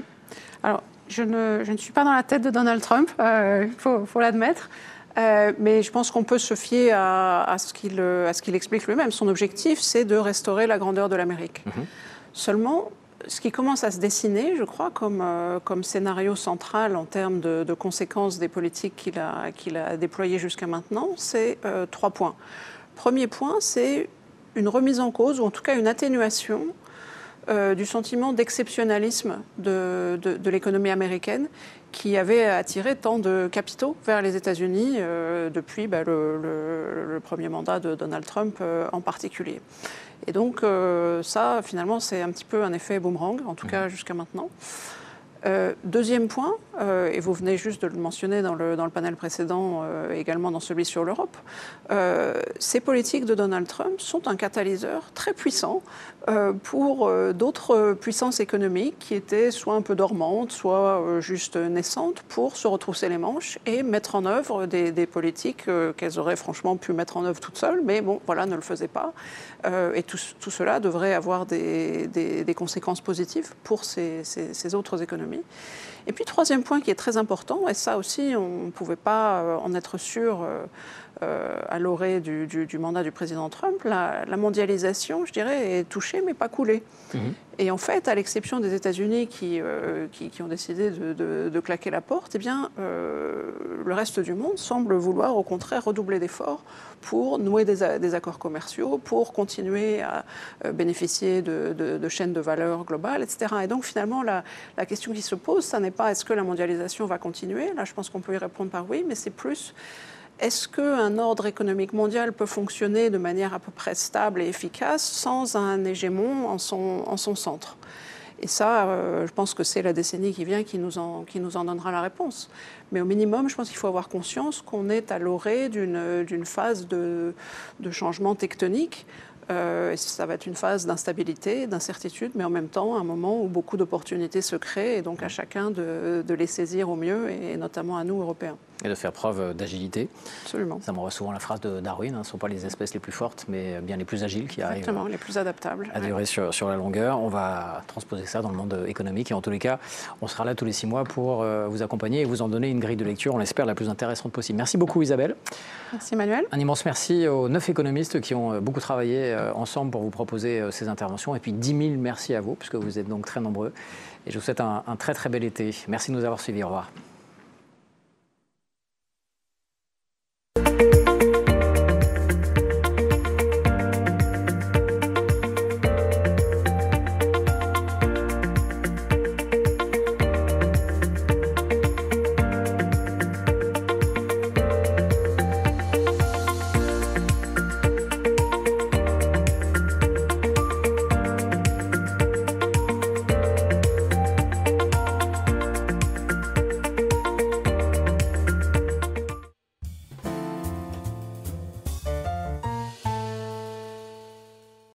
Alors, je ne suis pas dans la tête de Donald Trump, il faut l'admettre, mais je pense qu'on peut se fier à ce qu'il explique lui-même. Son objectif, c'est de restaurer la grandeur de l'Amérique. Seulement, ce qui commence à se dessiner, je crois, comme scénario central en termes de conséquences des politiques qu'il a déployées jusqu'à maintenant, c'est 3 points. Premier point, c'est une remise en cause, ou en tout cas une atténuation du sentiment d'exceptionnalisme de l'économie américaine qui avait attiré tant de capitaux vers les États-Unis depuis le premier mandat de Donald Trump en particulier. Et donc ça, finalement, c'est un petit peu un effet boomerang, en tout cas jusqu'à maintenant. Deuxième point, et vous venez juste de le mentionner dans le panel précédent, également dans celui sur l'Europe, ces politiques de Donald Trump sont un catalyseur très puissant pour d'autres puissances économiques qui étaient soit un peu dormantes, soit juste naissantes, pour se retrousser les manches et mettre en œuvre des politiques qu'elles auraient franchement pu mettre en œuvre toutes seules, mais bon, voilà, ne le faisaient pas. Et tout cela devrait avoir des conséquences positives pour ces autres économies. Et puis, troisième point qui est très important, et ça aussi, on ne pouvait pas en être sûr à l'orée du mandat du président Trump, la mondialisation, je dirais, est touchée mais pas coulée. Et en fait, à l'exception des États-Unis qui ont décidé de claquer la porte, eh bien, le reste du monde semble vouloir au contraire redoubler d'efforts pour nouer des accords commerciaux, pour continuer à bénéficier de chaînes de valeur globales, etc. Et donc finalement, la question qui se pose, ça n'est pas est-ce que la mondialisation va continuer? Là, je pense qu'on peut y répondre par oui, mais c'est plus est-ce qu'un ordre économique mondial peut fonctionner de manière à peu près stable et efficace sans un hégémon en son centre? Et ça, je pense que c'est la décennie qui vient qui nous en donnera la réponse. Mais au minimum, je pense qu'il faut avoir conscience qu'on est à l'orée d'une phase de changement tectonique. Ça va être une phase d'instabilité, d'incertitude, mais en même temps, un moment où beaucoup d'opportunités se créent, et donc à chacun de les saisir au mieux, et notamment à nous, Européens. Et de faire preuve d'agilité. Absolument. Ça me renvoie souvent la phrase de Darwin, ce ne sont pas les espèces les plus fortes, mais bien les plus agiles qui arrivent les plus adaptables à durer sur la longueur. On va transposer ça dans le monde économique, et en tous les cas, on sera là tous les 6 mois pour vous accompagner et vous en donner une grille de lecture, on l'espère, la plus intéressante possible. Merci beaucoup Isabelle. Merci Emmanuel. Un immense merci aux 9 économistes qui ont beaucoup travaillé ensemble pour vous proposer ces interventions, et puis 10 000 merci à vous, puisque vous êtes donc très nombreux. Et je vous souhaite un très très bel été. Merci de nous avoir suivis. Au revoir.